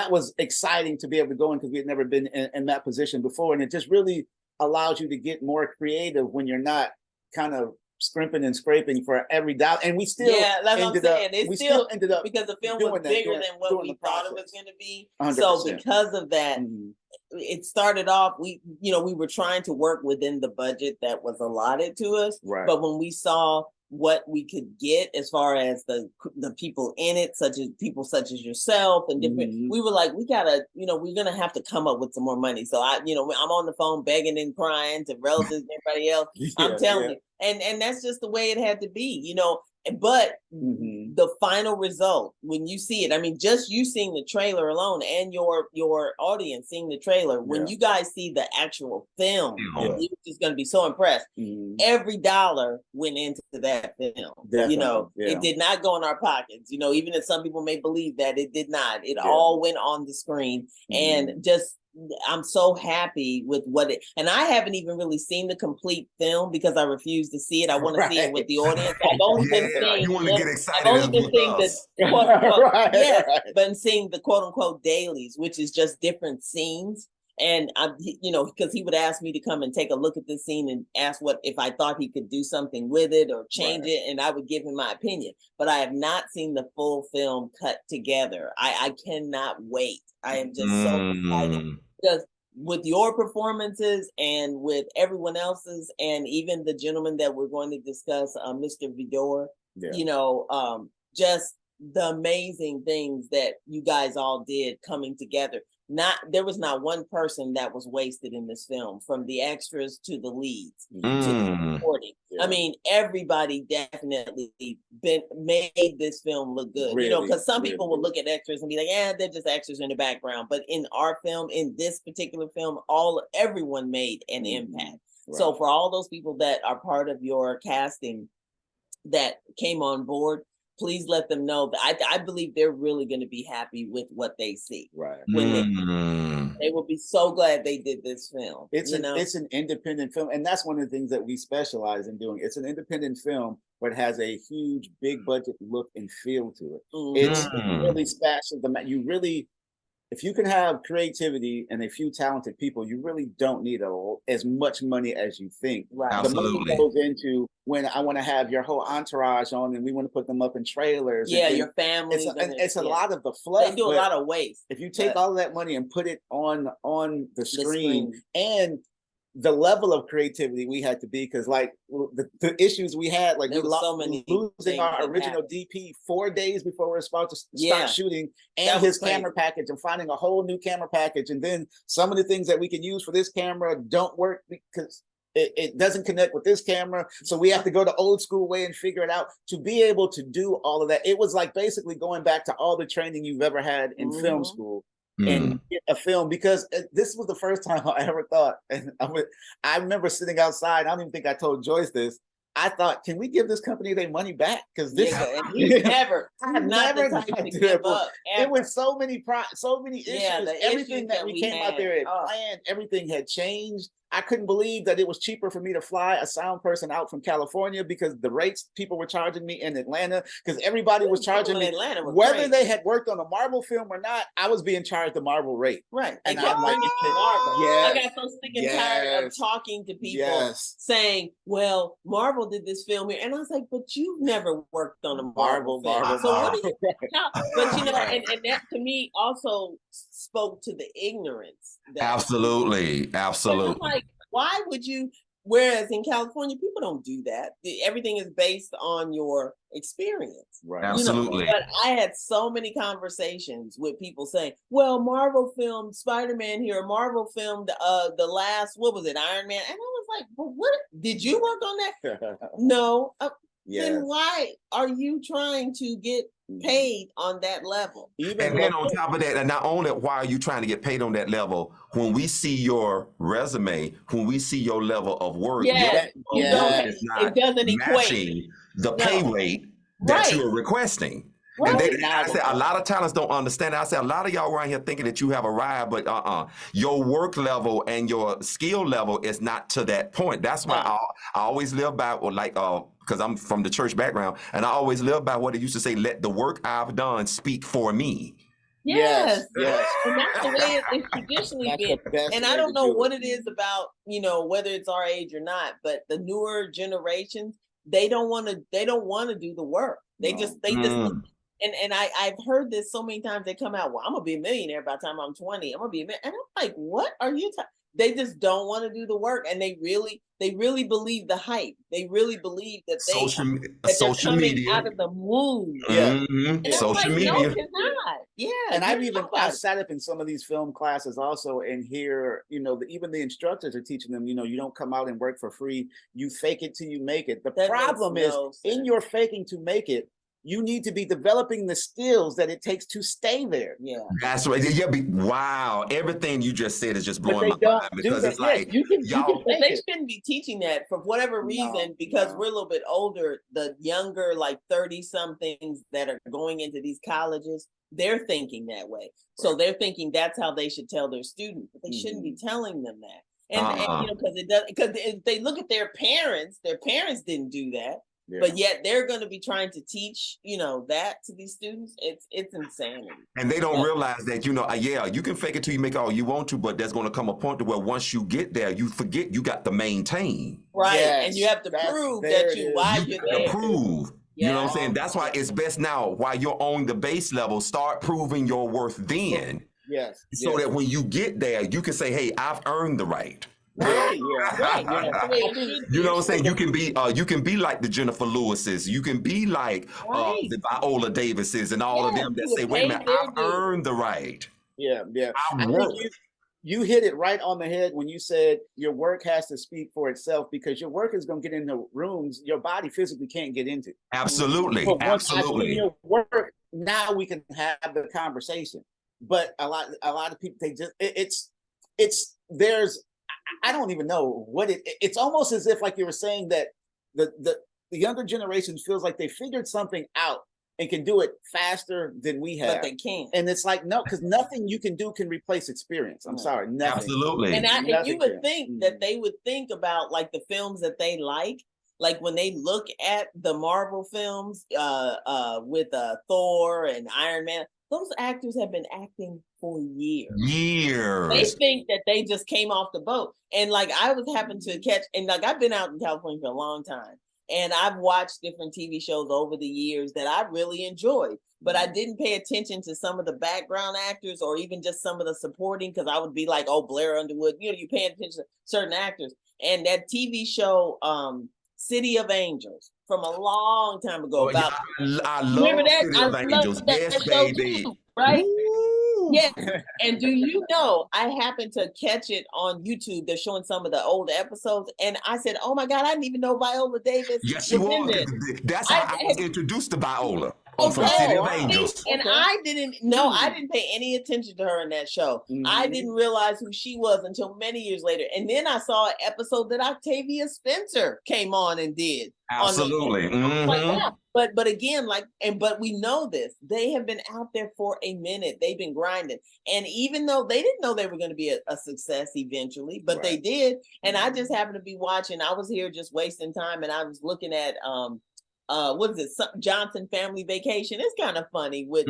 was exciting to be able to go in because we had never been in that position before. And it just really allows you to get more creative when you're not kind of scrimping and scraping for every dollar. And we still ended up because the film was bigger than what we thought it was going to be. 100%. So because of that, it started off, we were trying to work within the budget that was allotted to us. Right. But when we saw what we could get as far as the people in it, such as yourself and different, we were like, we gotta, we're gonna have to come up with some more money. So I'm on the phone begging and crying to relatives and everybody else. I'm telling you. And that's just the way it had to be, but the final result, when you see it, I mean, just you seeing the trailer alone and your audience seeing the trailer, when you guys see the actual film, you're just going to be so impressed. Every dollar went into that film. It did not go in our pockets, even if some people may believe that it did not. It all went on the screen. And just I'm so happy with and I haven't even really seen the complete film because I refuse to see it. I want to see it with the audience. I've only been seeing, you want to get excited. I've only been seeing but I'm seeing the quote unquote dailies, which is just different scenes. And I, because he would ask me to come and take a look at this scene and ask if I thought he could do something with it or change it, and I would give him my opinion. But I have not seen the full film cut together. I cannot wait. I am just so excited because with your performances and with everyone else's, and even the gentleman that we're going to discuss, Mr. Vidor, just the amazing things that you guys all did coming together. There was not one person that was wasted in this film, from the extras to the leads to the recording. I mean, everybody definitely made this film look good. Really, because some people will look at extras and be like, they're just extras in the background. But in our film, in this particular film, everyone made an impact. Right. So for all those people that are part of your casting that came on board, please let them know that I believe they're really going to be happy with what they see. Right. They will be so glad they did this film. It's an independent film. And that's one of the things that we specialize in doing. It's an independent film, but it has a huge, big budget look and feel to it. It's really special. If you can have creativity and a few talented people, you really don't need as much money as you think. Right. Absolutely. The money goes into when I want to have your whole entourage on and we want to put them up in trailers. Yeah, your family. It's a lot of the fluff. They do a lot of waste. If you take all of that money and put it on the screen and the level of creativity we had to be, because like the issues we had, like we lost losing our original DP 4 days before we were supposed to start shooting, and his camera package, and finding a whole new camera package, and then some of the things that we can use for this camera don't work because it doesn't connect with this camera, so we have to go the old school way and figure it out. To be able to do all of that, it was like basically going back to all the training you've ever had in film school and get a film, because this was the first time I ever thought, and I remember sitting outside, I don't even think I told Joyce this, I thought, can we give this company their money back? Because this never got to give up. It was so many issues. Everything that we came out there and planned, everything had changed. I couldn't believe that it was cheaper for me to fly a sound person out from California, because the rates people were charging me in Atlanta, because everybody was charging me, whether they had worked on a Marvel film or not, I was being charged the Marvel rate. Right. And I'm like, I got so sick and tired of talking to people saying, well, Marvel did this film here. And I was like, but you've never worked on a Marvel film. So what do you But and that to me also spoke to the ignorance. Absolutely. Like, why would you Whereas in California, people don't do that. Everything is based on your experience. Right. Absolutely. But I had so many conversations with people saying, well, Marvel filmed Spider-Man here, Marvel filmed the last, what was it, Iron Man? And I was like, well, what, did you work on that? No. Then why are you trying to get paid on that level? And then on top of that, and not only why are you trying to get paid on that level, when we see your resume, when we see your level of work, your work is not it doesn't matching the pay rate that you are requesting. And I said a lot of talents don't understand that. I said a lot of y'all around here thinking that you have arrived, but your work level and your skill level is not to that point. That's why I always live by, because I'm from the church background, and I always live by what it used to say: "Let the work I've done speak for me." Yes. And that's the way it's traditionally been. And I don't know what it is about, whether it's our age or not, but the newer generations, they don't want to do the work. They just and I've heard this so many times. They come out, well, I'm gonna be a millionaire by the time I'm 20. I'm gonna be a millionaire. And I'm like, what are you they just don't want to do the work, and they really believe the hype. They really believe that they're coming out of the womb. Social media. No, you're not. Yeah. And I've sat up in some of these film classes also and hear, even the instructors are teaching them, you don't come out and work for free. You fake it till you make it. The problem is in your faking to make it, you need to be developing the skills that it takes to stay there. Yeah. That's right. Wow. Everything you just said is just blowing my mind, because it's like, they shouldn't be teaching that for whatever reason, because we're a little bit older. The younger, like 30-somethings that are going into these colleges, they're thinking that way. So they're thinking that's how they should tell their students, but they shouldn't be telling them that. And because if they look at their parents didn't do that. Yeah. But yet they're going to be trying to teach, that to these students. It's insanity. And they don't realize that, you can fake it till you make it all you want to, but there's going to come a point to where once you get there, you forget you got to maintain. Right. Yes, and you have to prove that you're there. Prove. You know what I'm saying? That's why it's best now, while you're on the base level, start proving your worth then. Yes. So that when you get there, you can say, hey, I've earned the right. Right. You know what I'm saying? You can be like the Jennifer Lewises. You can be like the Viola Davises and all of them that say, wait a minute, I've earned the right. Yeah. I think you hit it right on the head when you said your work has to speak for itself, because your work is going to get into rooms your body physically can't get into. Absolutely. But once I see your work, now we can have the conversation. But a lot of people, they just I don't even know what it's almost as if, like you were saying, that the younger generation feels like they figured something out and can do it faster than we have. But they can't. And it's like, no, because nothing you can do can replace experience. I'm sorry, nothing. Absolutely. And you would think that they would think about like the films that they like when they look at the Marvel films with Thor and Iron Man. Those actors have been acting for years. They think that they just came off the boat. And like I was happened to catch, and like I've been out in California for a long time, and I've watched different TV shows over the years that I really enjoyed. But I didn't pay attention to some of the background actors or even just some of the supporting, because I would be like, oh, Blair Underwood, you're paying attention to certain actors. And that TV show, City of Angels, from a long time ago. I love City of Angels. Yes, baby. Too, right? Yes. And do you know, I happened to catch it on YouTube. They're showing some of the old episodes. And I said, oh my God, I didn't even know Viola Davis. Yes, she was. That's how I was introduced to Viola. From City of Angels. And I didn't know, I didn't pay any attention to her in that show. I didn't realize who she was until many years later. And then I saw an episode that Octavia Spencer came on and did. Absolutely. But again, but we know this. They have been out there for a minute. They've been grinding. And even though they didn't know they were going to be a success eventually, but they did. And I just happened to be watching. I was here just wasting time, and I was looking at what is it? Johnson Family Vacation. It's kind of funny with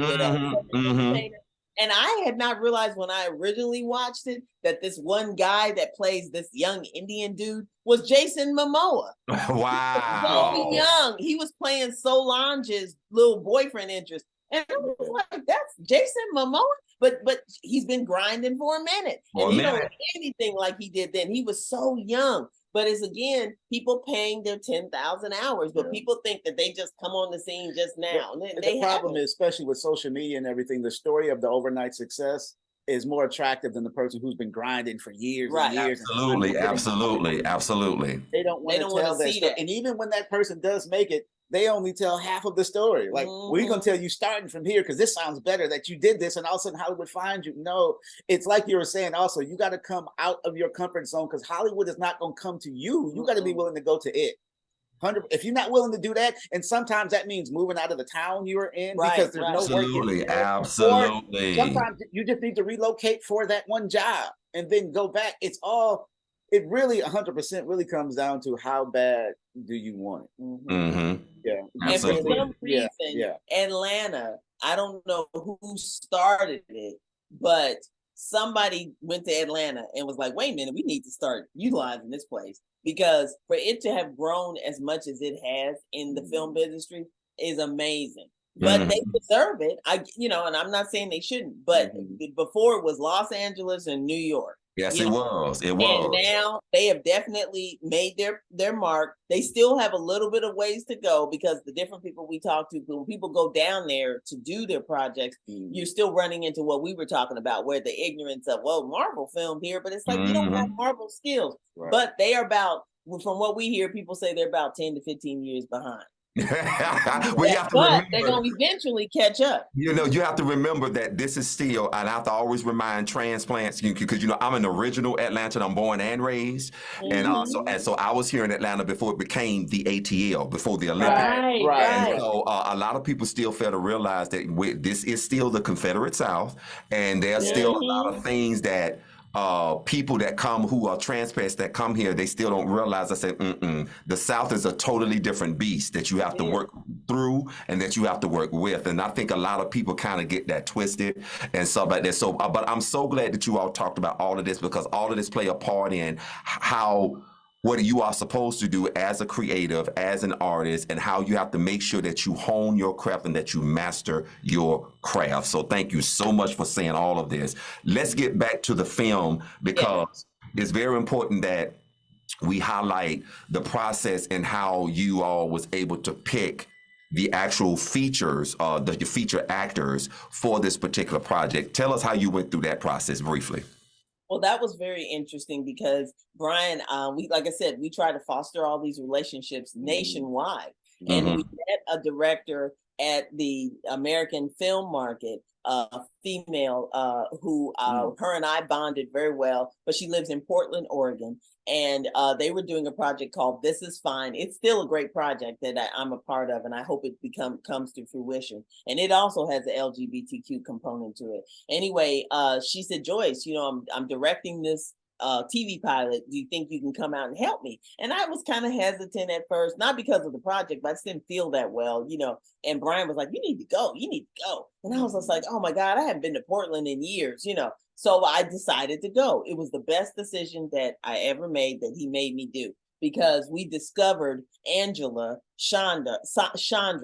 and I had not realized when I originally watched it that this one guy that plays this young Indian dude was Jason Momoa. Wow. So young. He was playing Solange's little boyfriend interest. And I was like, that's Jason Momoa? But he's been grinding for a minute. And he don't look anything like he did then. He was so young. But it's again, people paying their 10,000 hours, but people think that they just come on the scene just now. The problem is, especially with social media and everything, the story of the overnight success is more attractive than the person who's been grinding for years and years. Absolutely, absolutely, absolutely. They don't want to tell that story. And even when that person does make it, they only tell half of the story. Like, we're going to tell you starting from here because this sounds better that you did this, and all of a sudden Hollywood finds you. No, it's like you were saying also, you got to come out of your comfort zone because Hollywood is not going to come to you. You got to be willing to go to it. If you're not willing to do that, and sometimes that means moving out of the town you're in because there's no work. Absolutely. Sometimes you just need to relocate for that one job and then go back. It really 100% really comes down to how bad do you want it. Yeah. And for some reason, Atlanta, I don't know who started it, but somebody went to Atlanta and was like, wait a minute, we need to start utilizing this place. Because for it to have grown as much as it has in the film industry is amazing. But they deserve it. And I'm not saying they shouldn't, but before it was Los Angeles and New York. Yes, it was. It was. And now they have definitely made their mark. They still have a little bit of ways to go because the different people we talk to, when people go down there to do their projects, you're still running into what we were talking about, where the ignorance of, well, Marvel filmed here, but it's like you don't have Marvel skills. Right. But they are about, from what we hear, people say they're about 10 to 15 years behind. But they're going to eventually catch up. You have to remember that this is still, and I have to always remind transplants, because I'm an original Atlantan. I'm born and raised, and so I was here in Atlanta before it became the ATL, before the Olympics. Right. And so a lot of people still fail to realize that this is still the Confederate South, and there's still a lot of things that people that come who are transplants that come here, they still don't realize. I said, the South is a totally different beast that you have to work through and that you have to work with. And I think a lot of people kind of get that twisted and stuff like that. So, but I'm so glad that you all talked about all of this, because all of this play a part in what you are supposed to do as a creative, as an artist, and how you have to make sure that you hone your craft and that you master your craft. So thank you so much for saying all of this. Let's get back to the film, because it's very important that we highlight the process and how you all was able to pick the actual features, the feature actors for this particular project. Tell us how you went through that process briefly. Well, that was very interesting because Brian, like I said, we try to foster all these relationships nationwide. And we met a director at the American film market, a female who her and I bonded very well, but she lives in Portland, Oregon. And they were doing a project called This Is Fine. It's still a great project that I'm a part of, and I hope it comes to fruition. And it also has an LGBTQ component to it. Anyway, she said, Joyce, I'm directing this TV pilot. Do you think you can come out and help me? And I was kind of hesitant at first, not because of the project, but I just didn't feel that well, And Brian was like, you need to go. And I was just like, oh my God, I haven't been to Portland in years, So I decided to go. It was the best decision that I ever made, that he made me do, because we discovered Chandra,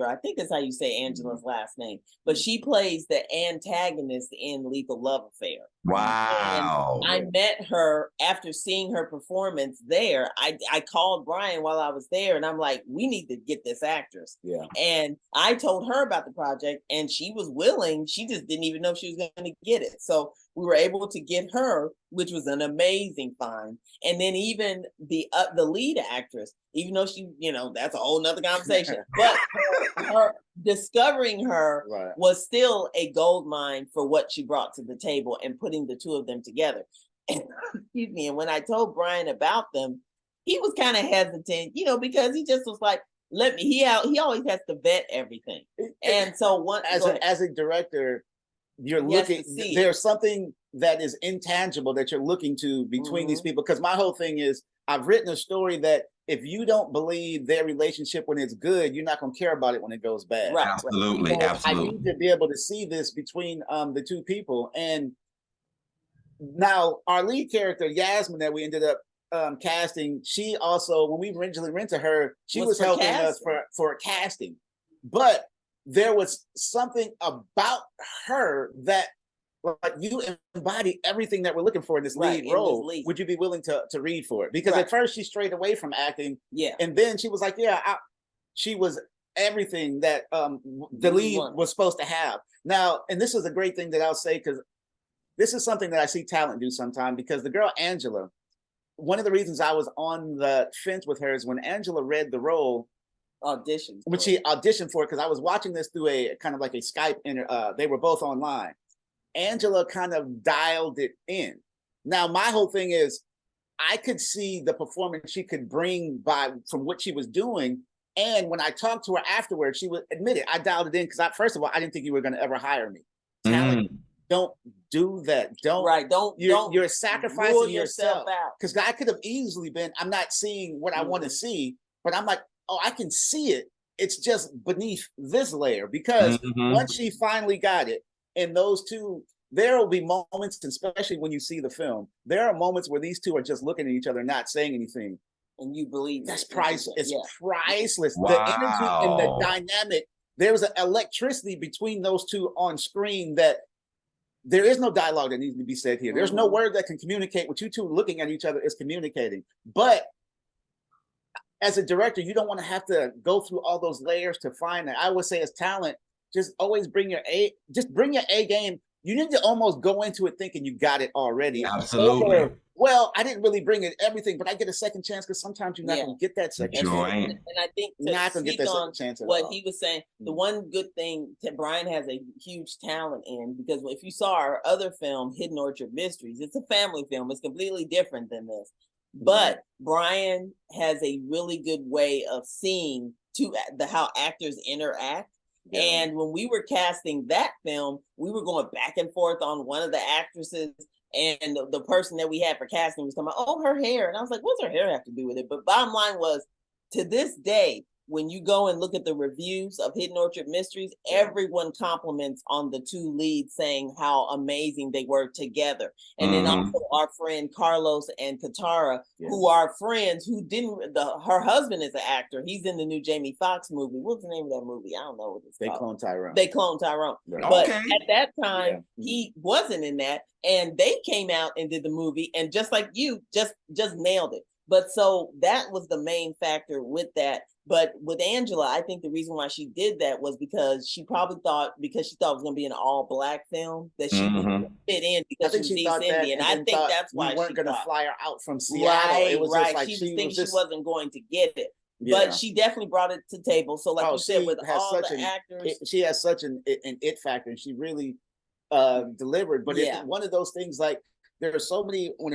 I think that's how you say Angela's last name, but she plays the antagonist in Lethal Love Affair. Wow. And I met her after seeing her performance there. I called Brian while I was there, and I'm like, we need to get this actress. Yeah. And I told her about the project, and she was willing. She just didn't even know she was going to get it. So we were able to get her, which was an amazing find. And then even the lead actress, even though she, that's a whole nother conversation, but her discovering her was still a gold mine for what she brought to the table and putting the two of them together. And, excuse me. And when I told Brian about them, he was kind of hesitant, because he just was like, he always has to vet everything. And so as a director, you're looking, there's something that is intangible that you're looking to between these people. Because my whole thing is, I've written a story that if you don't believe their relationship when it's good, you're not going to care about it when it goes bad. Right. Absolutely. So Absolutely. I need to be able to see this between the two people. And now our lead character, Yasmin, that we ended up casting, she also, when we originally rented her, she was helping us for casting. But there was something about her that like you embody everything that we're looking for in this Right, lead in this role. lead. Would you be willing to read for it? Because Right. at first she strayed away from acting, Yeah. and then she was like, she was everything that the lead was supposed to have. Now, and this is a great thing that I'll say, because this is something that I see talent do sometimes, because the girl Angela, one of the reasons I was on the fence with her is when Angela read the role, when she auditioned for it, because I was watching this through a kind of like a Skype, they were both online. Angela kind of dialed it in. Now, my whole thing is, I could see the performance she could bring from what she was doing. And when I talked to her afterwards, she would admit it. I dialed it in because first of all, I didn't think you were going to ever hire me. Talent, don't do that. You're sacrificing yourself out. Because I could have easily been, I'm not seeing what I want to see, but I'm like, oh, I can see it. It's just beneath this layer, because once she finally got it, and those two, there will be moments, especially when you see the film, there are moments where these two are just looking at each other, not saying anything. And you believe that's priceless. It's priceless. Wow. The energy and the dynamic. There was an electricity between those two on screen that there is no dialogue that needs to be said here. There's no word that can communicate. What you two looking at each other is communicating. But as a director, you don't want to have to go through all those layers to find that. I would say as talent, just always bring your A game. You need to almost go into it thinking you got it already. Absolutely. Or, well, I didn't really bring it everything, but I get a second chance, because sometimes you're not going to get that second chance. And I think you're not going to get that second chance at all. He was saying, the one good thing that Brian has a huge talent in, because if you saw our other film, Hidden Orchard Mysteries, it's a family film. It's completely different than this. But Brian has a really good way of seeing how actors interact. Yeah. And when we were casting that film, we were going back and forth on one of the actresses, and the person that we had for casting was talking about, oh, her hair. And I was like, what's her hair have to do with it? But bottom line was, to this day, when you go and look at the reviews of Hidden Orchard Mysteries, everyone compliments on the two leads, saying how amazing they were together. And then also our friend Carlos and Katara, who are friends, who her husband is an actor. He's in the new Jamie Foxx movie. What's the name of that movie? I don't know what it's called. They cloned Tyrone. Right. But at that time, he wasn't in that. And they came out and did the movie, and just like you, just nailed it. But so that was the main factor with that. But with Angela, I think the reason why she did that was because she probably thought, because she thought it was going to be an all-black film, that she would fit in because she was East Indian. I think that's why we weren't going to fly her out from Seattle. Right, it was just like she wasn't going to get it. Yeah. But she definitely brought it to the table. So like you said, with all the actors. She has such an it factor, and she really delivered. But it's one of those things, like, there are so many, when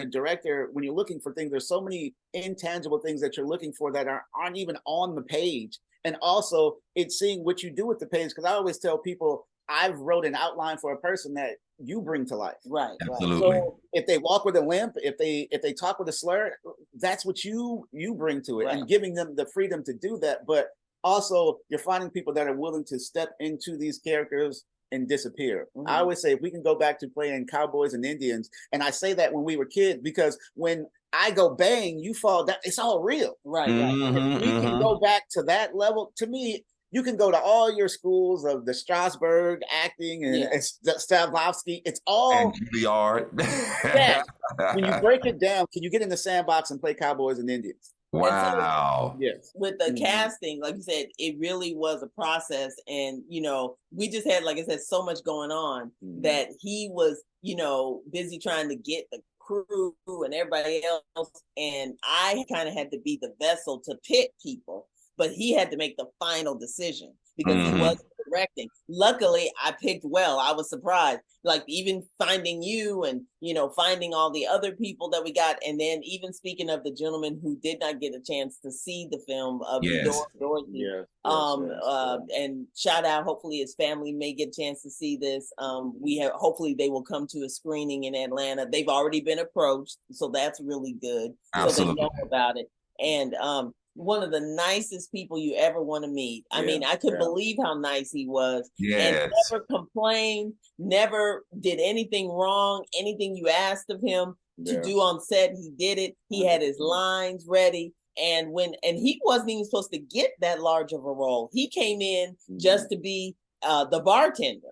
you're looking for things, there's so many intangible things that you're looking for that aren't even on the page. And also it's seeing what you do with the page. Because I always tell people, I've wrote an outline for a person that you bring to life. Right. Absolutely. So if they walk with a limp, if they talk with a slur, that's what you bring to it, and giving them the freedom to do that. But also you're finding people that are willing to step into these characters and disappear. I always say, if we can go back to playing cowboys and Indians, and I say that when we were kids, because when I go bang, you fall down, it's all real. Right. If we can go back to that level, to me, you can go to all your schools of the Strasberg acting and Stavlovsky. It's all Juilliard. When you break it down, can you get in the sandbox and play cowboys and Indians? Wow. Yes. With the casting, like you said, it really was a process. And, we just had, like I said, so much going on that he was, busy trying to get the crew and everybody else. And I kind of had to be the vessel to pick people, but he had to make the final decision because he wasn't directing. Luckily, I picked well. I was surprised. Like, even finding you and, finding all the other people that we got. And then even speaking of the gentleman who did not get a chance to see the film of Dorothy. And shout out, hopefully his family may get a chance to see this. Hopefully they will come to a screening in Atlanta. They've already been approached, so that's really good. Absolutely. So they know about it. And one of the nicest people you ever want to meet. I mean, I couldn't believe how nice he was. And never complained, never did anything wrong. Anything you asked of him to do on set, he did it. He had his lines ready. And he wasn't even supposed to get that large of a role. He came in just to be the bartender.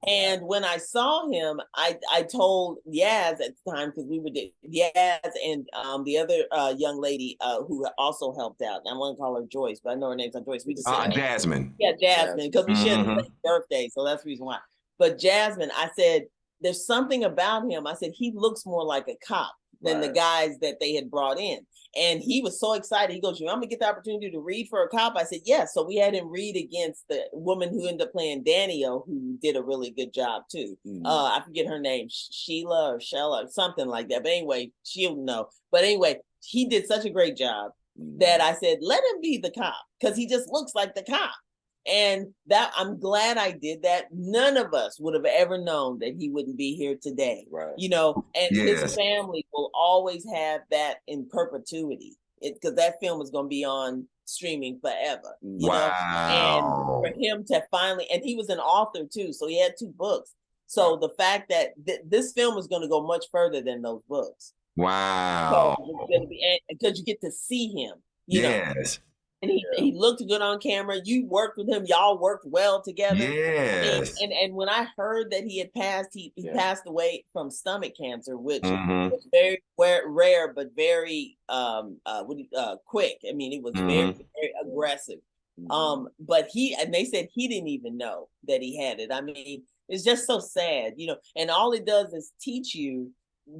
And when I saw him, I told Yaz at the time, because we were Yaz and the other young lady who also helped out. I want to call her Joyce, but I know her name's not Joyce. We just Jasmine. Yeah, Jasmine, because we shared the same birthday, so that's the reason why. But Jasmine, I said, there's something about him. I said, he looks more like a cop than the guys that they had brought in. And he was so excited. He goes, you want me to get the opportunity to read for a cop? I said, yes. So we had him read against the woman who ended up playing Daniel, who did a really good job too. I forget her name, Sheila or Shella or something like that. But anyway, she'll know. But anyway, he did such a great job that I said, let him be the cop, because he just looks like the cop. And that, I'm glad I did that. None of us would have ever known that he wouldn't be here today. You know, and his family will always have that in perpetuity, because that film is going to be on streaming forever. You know, and for him to finally, and he was an author too, so he had 2 books. So the fact that this film is going to go much further than those books. Wow. So it's going to be, because you get to see him. You know? And he looked good on camera. You worked with him. Y'all worked well together. And when I heard that he had passed, he passed away from stomach cancer, which was very rare, but very quick. I mean, it was very, very aggressive. But they said he didn't even know that he had it. I mean, it's just so sad, you know, and all it does is teach you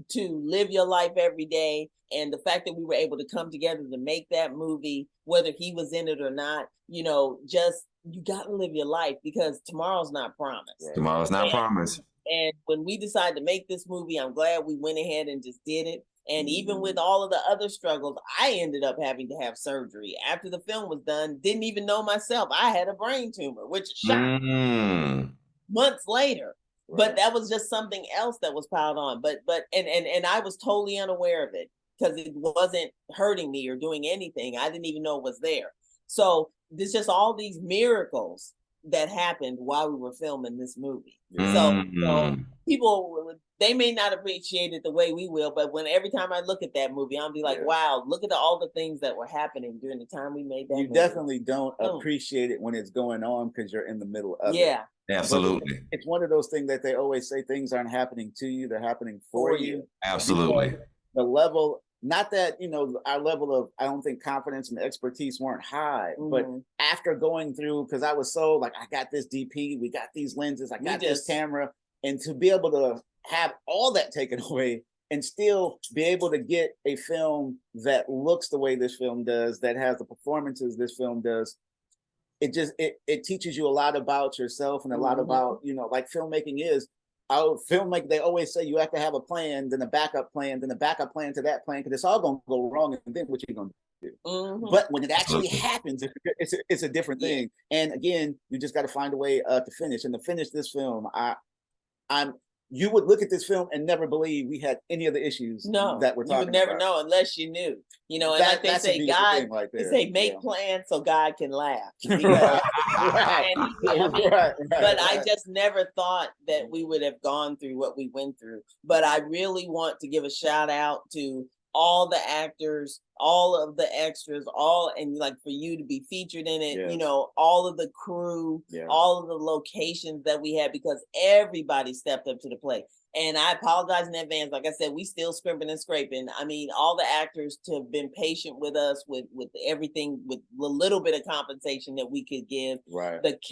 to live your life every day. And the fact that we were able to come together to make that movie, whether he was in it or not, you know, just, you got to live your life, because tomorrow's not promised. Tomorrow's not promised. And when we decided to make this movie, I'm glad we went ahead and just did it. And even with all of the other struggles, I ended up having to have surgery after the film was done. Didn't even know myself I had a brain tumor, which shocked me months later. But that was just something else that was piled on. But I was totally unaware of it, because it wasn't hurting me or doing anything. I didn't even know it was there. So there's just all these miracles that happened while we were filming this movie. So people, they may not appreciate it the way we will, but every time I look at that movie, I'll be like, wow, look at all the things that were happening during the time we made that movie. You definitely don't appreciate it when it's going on, because you're in the middle of it. Absolutely. It's one of those things that they always say, things aren't happening to you, they're happening for you. Absolutely. Because the level, not that, you know, our level of, I don't think confidence and expertise weren't high, but after going through, because I was so like, I got this DP, we got these lenses, I got this camera, and to be able to have all that taken away and still be able to get a film that looks the way this film does, that has the performances this film does, it teaches you a lot about yourself and a lot about, you know, like filmmaking is. Filmmaking, they always say you have to have a plan, then a backup plan, then a backup plan to that plan, because it's all going to go wrong, and then what you're going to do. But when it actually happens, it's a different thing. And again, you just got to find a way to finish. And to finish this film, you would look at this film and never believe we had any of the issues that we're talking about. You would never know unless you knew. You know, and like they say, God, they say make plans so God can laugh. Because, but I just never thought that we would have gone through what we went through. But I really want to give a shout out to all the actors, all of the extras, and like for you to be featured in it, you know, all of the crew, all of the locations that we had, because everybody stepped up to the plate. And I apologize in advance. Like I said, we still scrimping and scraping. I mean, all the actors to have been patient with us with everything, with the little bit of compensation that we could give.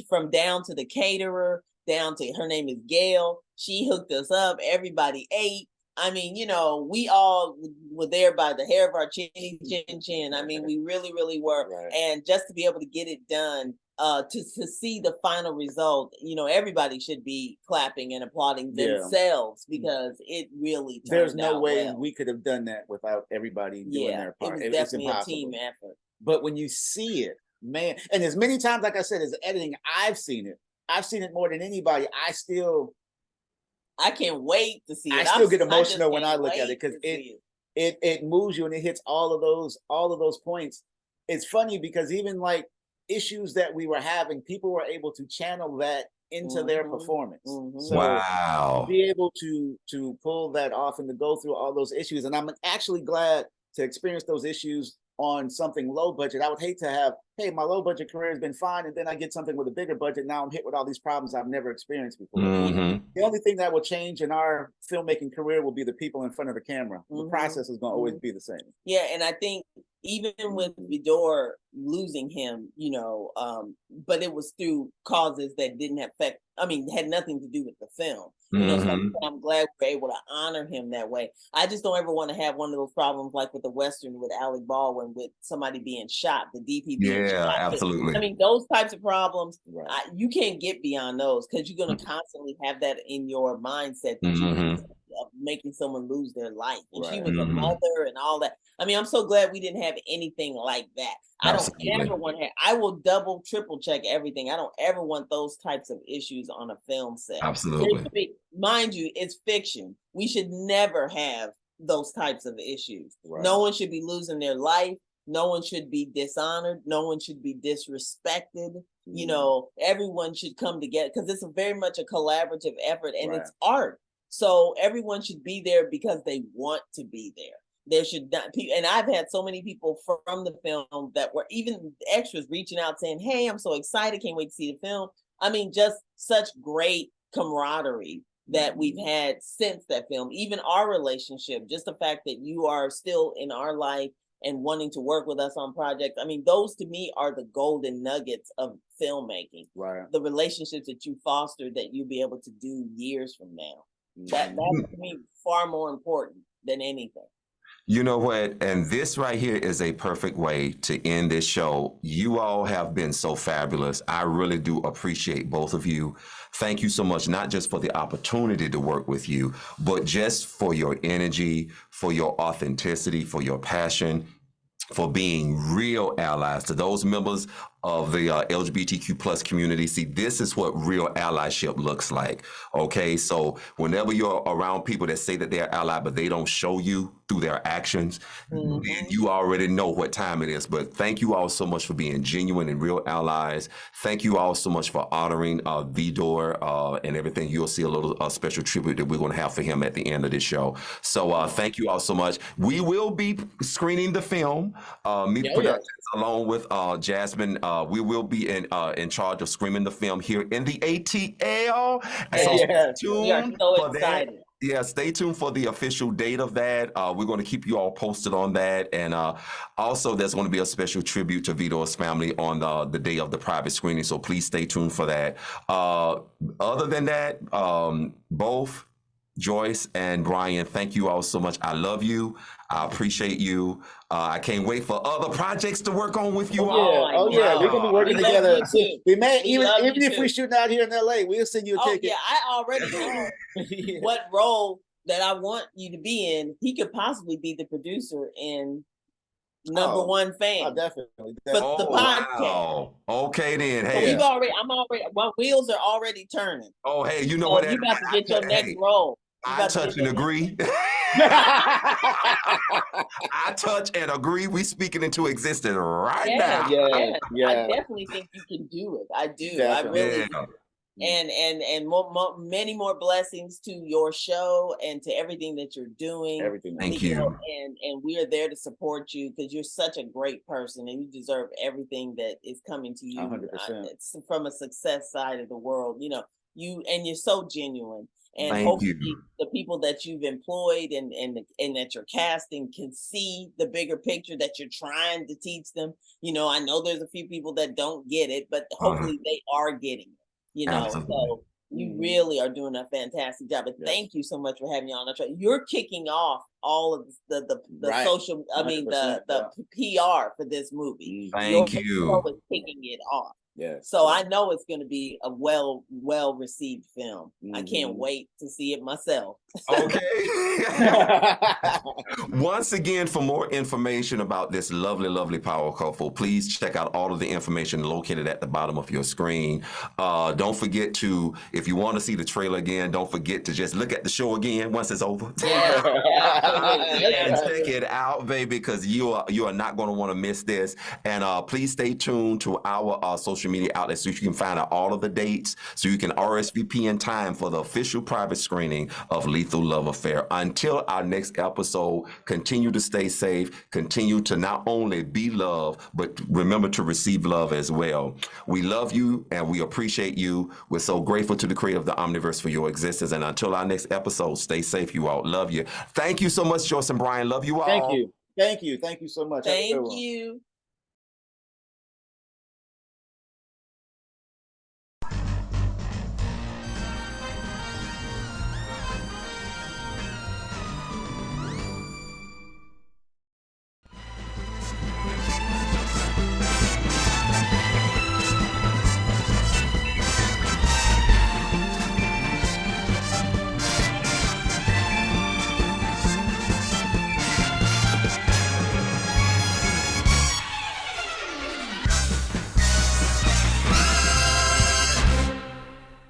From down to the caterer, down to, her name is Gail. She hooked us up. Everybody ate. I mean, you know, we all were there by the hair of our chin. I mean, we really, really were. And just to be able to get it done, to see the final result, you know, everybody should be clapping and applauding themselves, because it really turned There's no out way well. We could have done that without everybody doing their part. It was definitely a team effort. But when you see it, man, and as many times, like I said, as editing, I've seen it more than anybody. I can't wait to see it. I still get emotional when I look at it, because it moves you and it hits all of those points. It's funny because even like issues that we were having, people were able to channel that into their performance. So wow. Be able to pull that off and to go through all those issues. And I'm actually glad to experience those issues on something low budget. I would hate to have, hey, my low budget career has been fine, and then I get something with a bigger budget. Now I'm hit with all these problems I've never experienced before. The only thing that will change in our filmmaking career will be the people in front of the camera. The process is going to always be the same. Yeah, and I think even with Vidor losing him, you know, but it was through causes that didn't affect, I mean, had nothing to do with the film. You know, so I'm glad we're able to honor him that way. I just don't ever want to have one of those problems like with the Western with Alec Baldwin, with somebody being shot, the DP being shot. Yeah, absolutely. I mean, those types of problems, you can't get beyond those because you're going to constantly have that in your mindset that you of making someone lose their life. And she was a mother and all that. I mean, I'm so glad we didn't have anything like that. I don't ever want to have, I will double, triple check everything. I don't ever want those types of issues on a film set. Absolutely. Mind you, it's fiction. We should never have those types of issues. No one should be losing their life. No one should be dishonored. No one should be disrespected. You know, everyone should come together because it's very much a collaborative effort and it's art. So everyone should be there because they want to be there. There should not be, and I've had so many people from the film that were even extras reaching out saying, hey, I'm so excited, can't wait to see the film. I mean, just such great camaraderie that we've had since that film, even our relationship, just the fact that you are still in our life and wanting to work with us on projects. I mean, those to me are the golden nuggets of filmmaking. The relationships that you foster that you'll be able to do years from now. That's to me far more important than anything. You know what? And this right here is a perfect way to end this show. You all have been so fabulous. I really do appreciate both of you. Thank you so much, not just for the opportunity to work with you, but just for your energy, for your authenticity, for your passion, for being real allies to those members of the LGBTQ plus community. See, this is what real allyship looks like. Okay, so whenever you're around people that say that they're ally, but they don't show you through their actions, then you already know what time it is. But thank you all so much for being genuine and real allies. Thank you all so much for honoring Vidor and everything. You'll see a little special tribute that we're going to have for him at the end of this show. So thank you all so much. We will be screening the film, Meak Productions, along with Jasmine. We will be in charge of screening the film here in the ATL. So stay tuned we are so for excited. that. Yeah, stay tuned for the official date of that. We're going to keep you all posted on that. And also, there's going to be a special tribute to Vidor's family on the day of the private screening. So please stay tuned for that. Other than that, both Joyce and Brian, thank you all so much. I love you. I appreciate you. I can't wait for other projects to work on with you all. Yeah, we're gonna be working together. We may even if too. we shooting out here in LA, we'll send you a ticket. Yeah, I already know what role that I want you to be in. He could possibly be the producer in Number One Fan. Oh, definitely. For the podcast. Wow. Okay then. So Hey. my wheels are already turning. Oh, hey, you know what? You about to get your next role. I touch and agree. I touch and agree. We speaking into existence right now. I definitely think you can do it. I do. Definitely. I really do. And many more blessings to your show and to everything that you're doing. Everything. Thank you. And we are there to support you because you're such a great person and you deserve everything that is coming to you. 100%. It's from a success side of the world. You know, you're so genuine. And Thank hopefully you. the people that you've employed and that you're casting can see the bigger picture that you're trying to teach them. You know, I know there's a few people that don't get it, but hopefully they are getting it. You know, Absolutely. so you really are doing a fantastic job. And thank you so much for having me on the show. You're kicking off all of the social, I mean, the PR for this movie. Thank Your you. show is kicking it off. Yeah. So I know it's going to be a well received film. I can't wait to see it myself. Okay. Once again, for more information about this lovely, lovely power couple, please check out all of the information located at the bottom of your screen. Don't forget to, if you want to see the trailer again, don't forget to just look at the show again once it's over. And check it out, baby, because you are not going to want to miss this. And please stay tuned to our social social media outlets so you can find out all of the dates, so you can RSVP in time for the official private screening of Lethal Love Affair. Until our next episode, continue to stay safe, continue to not only be loved, but remember to receive love as well. We love you and we appreciate you. We're so grateful to the creator of the Omniverse for your existence. And until our next episode, stay safe, you all. Love you. Thank you so much, Joyce and Brian. Love you all. Thank you. Thank you. Thank you so much. Have a good Thank one. you.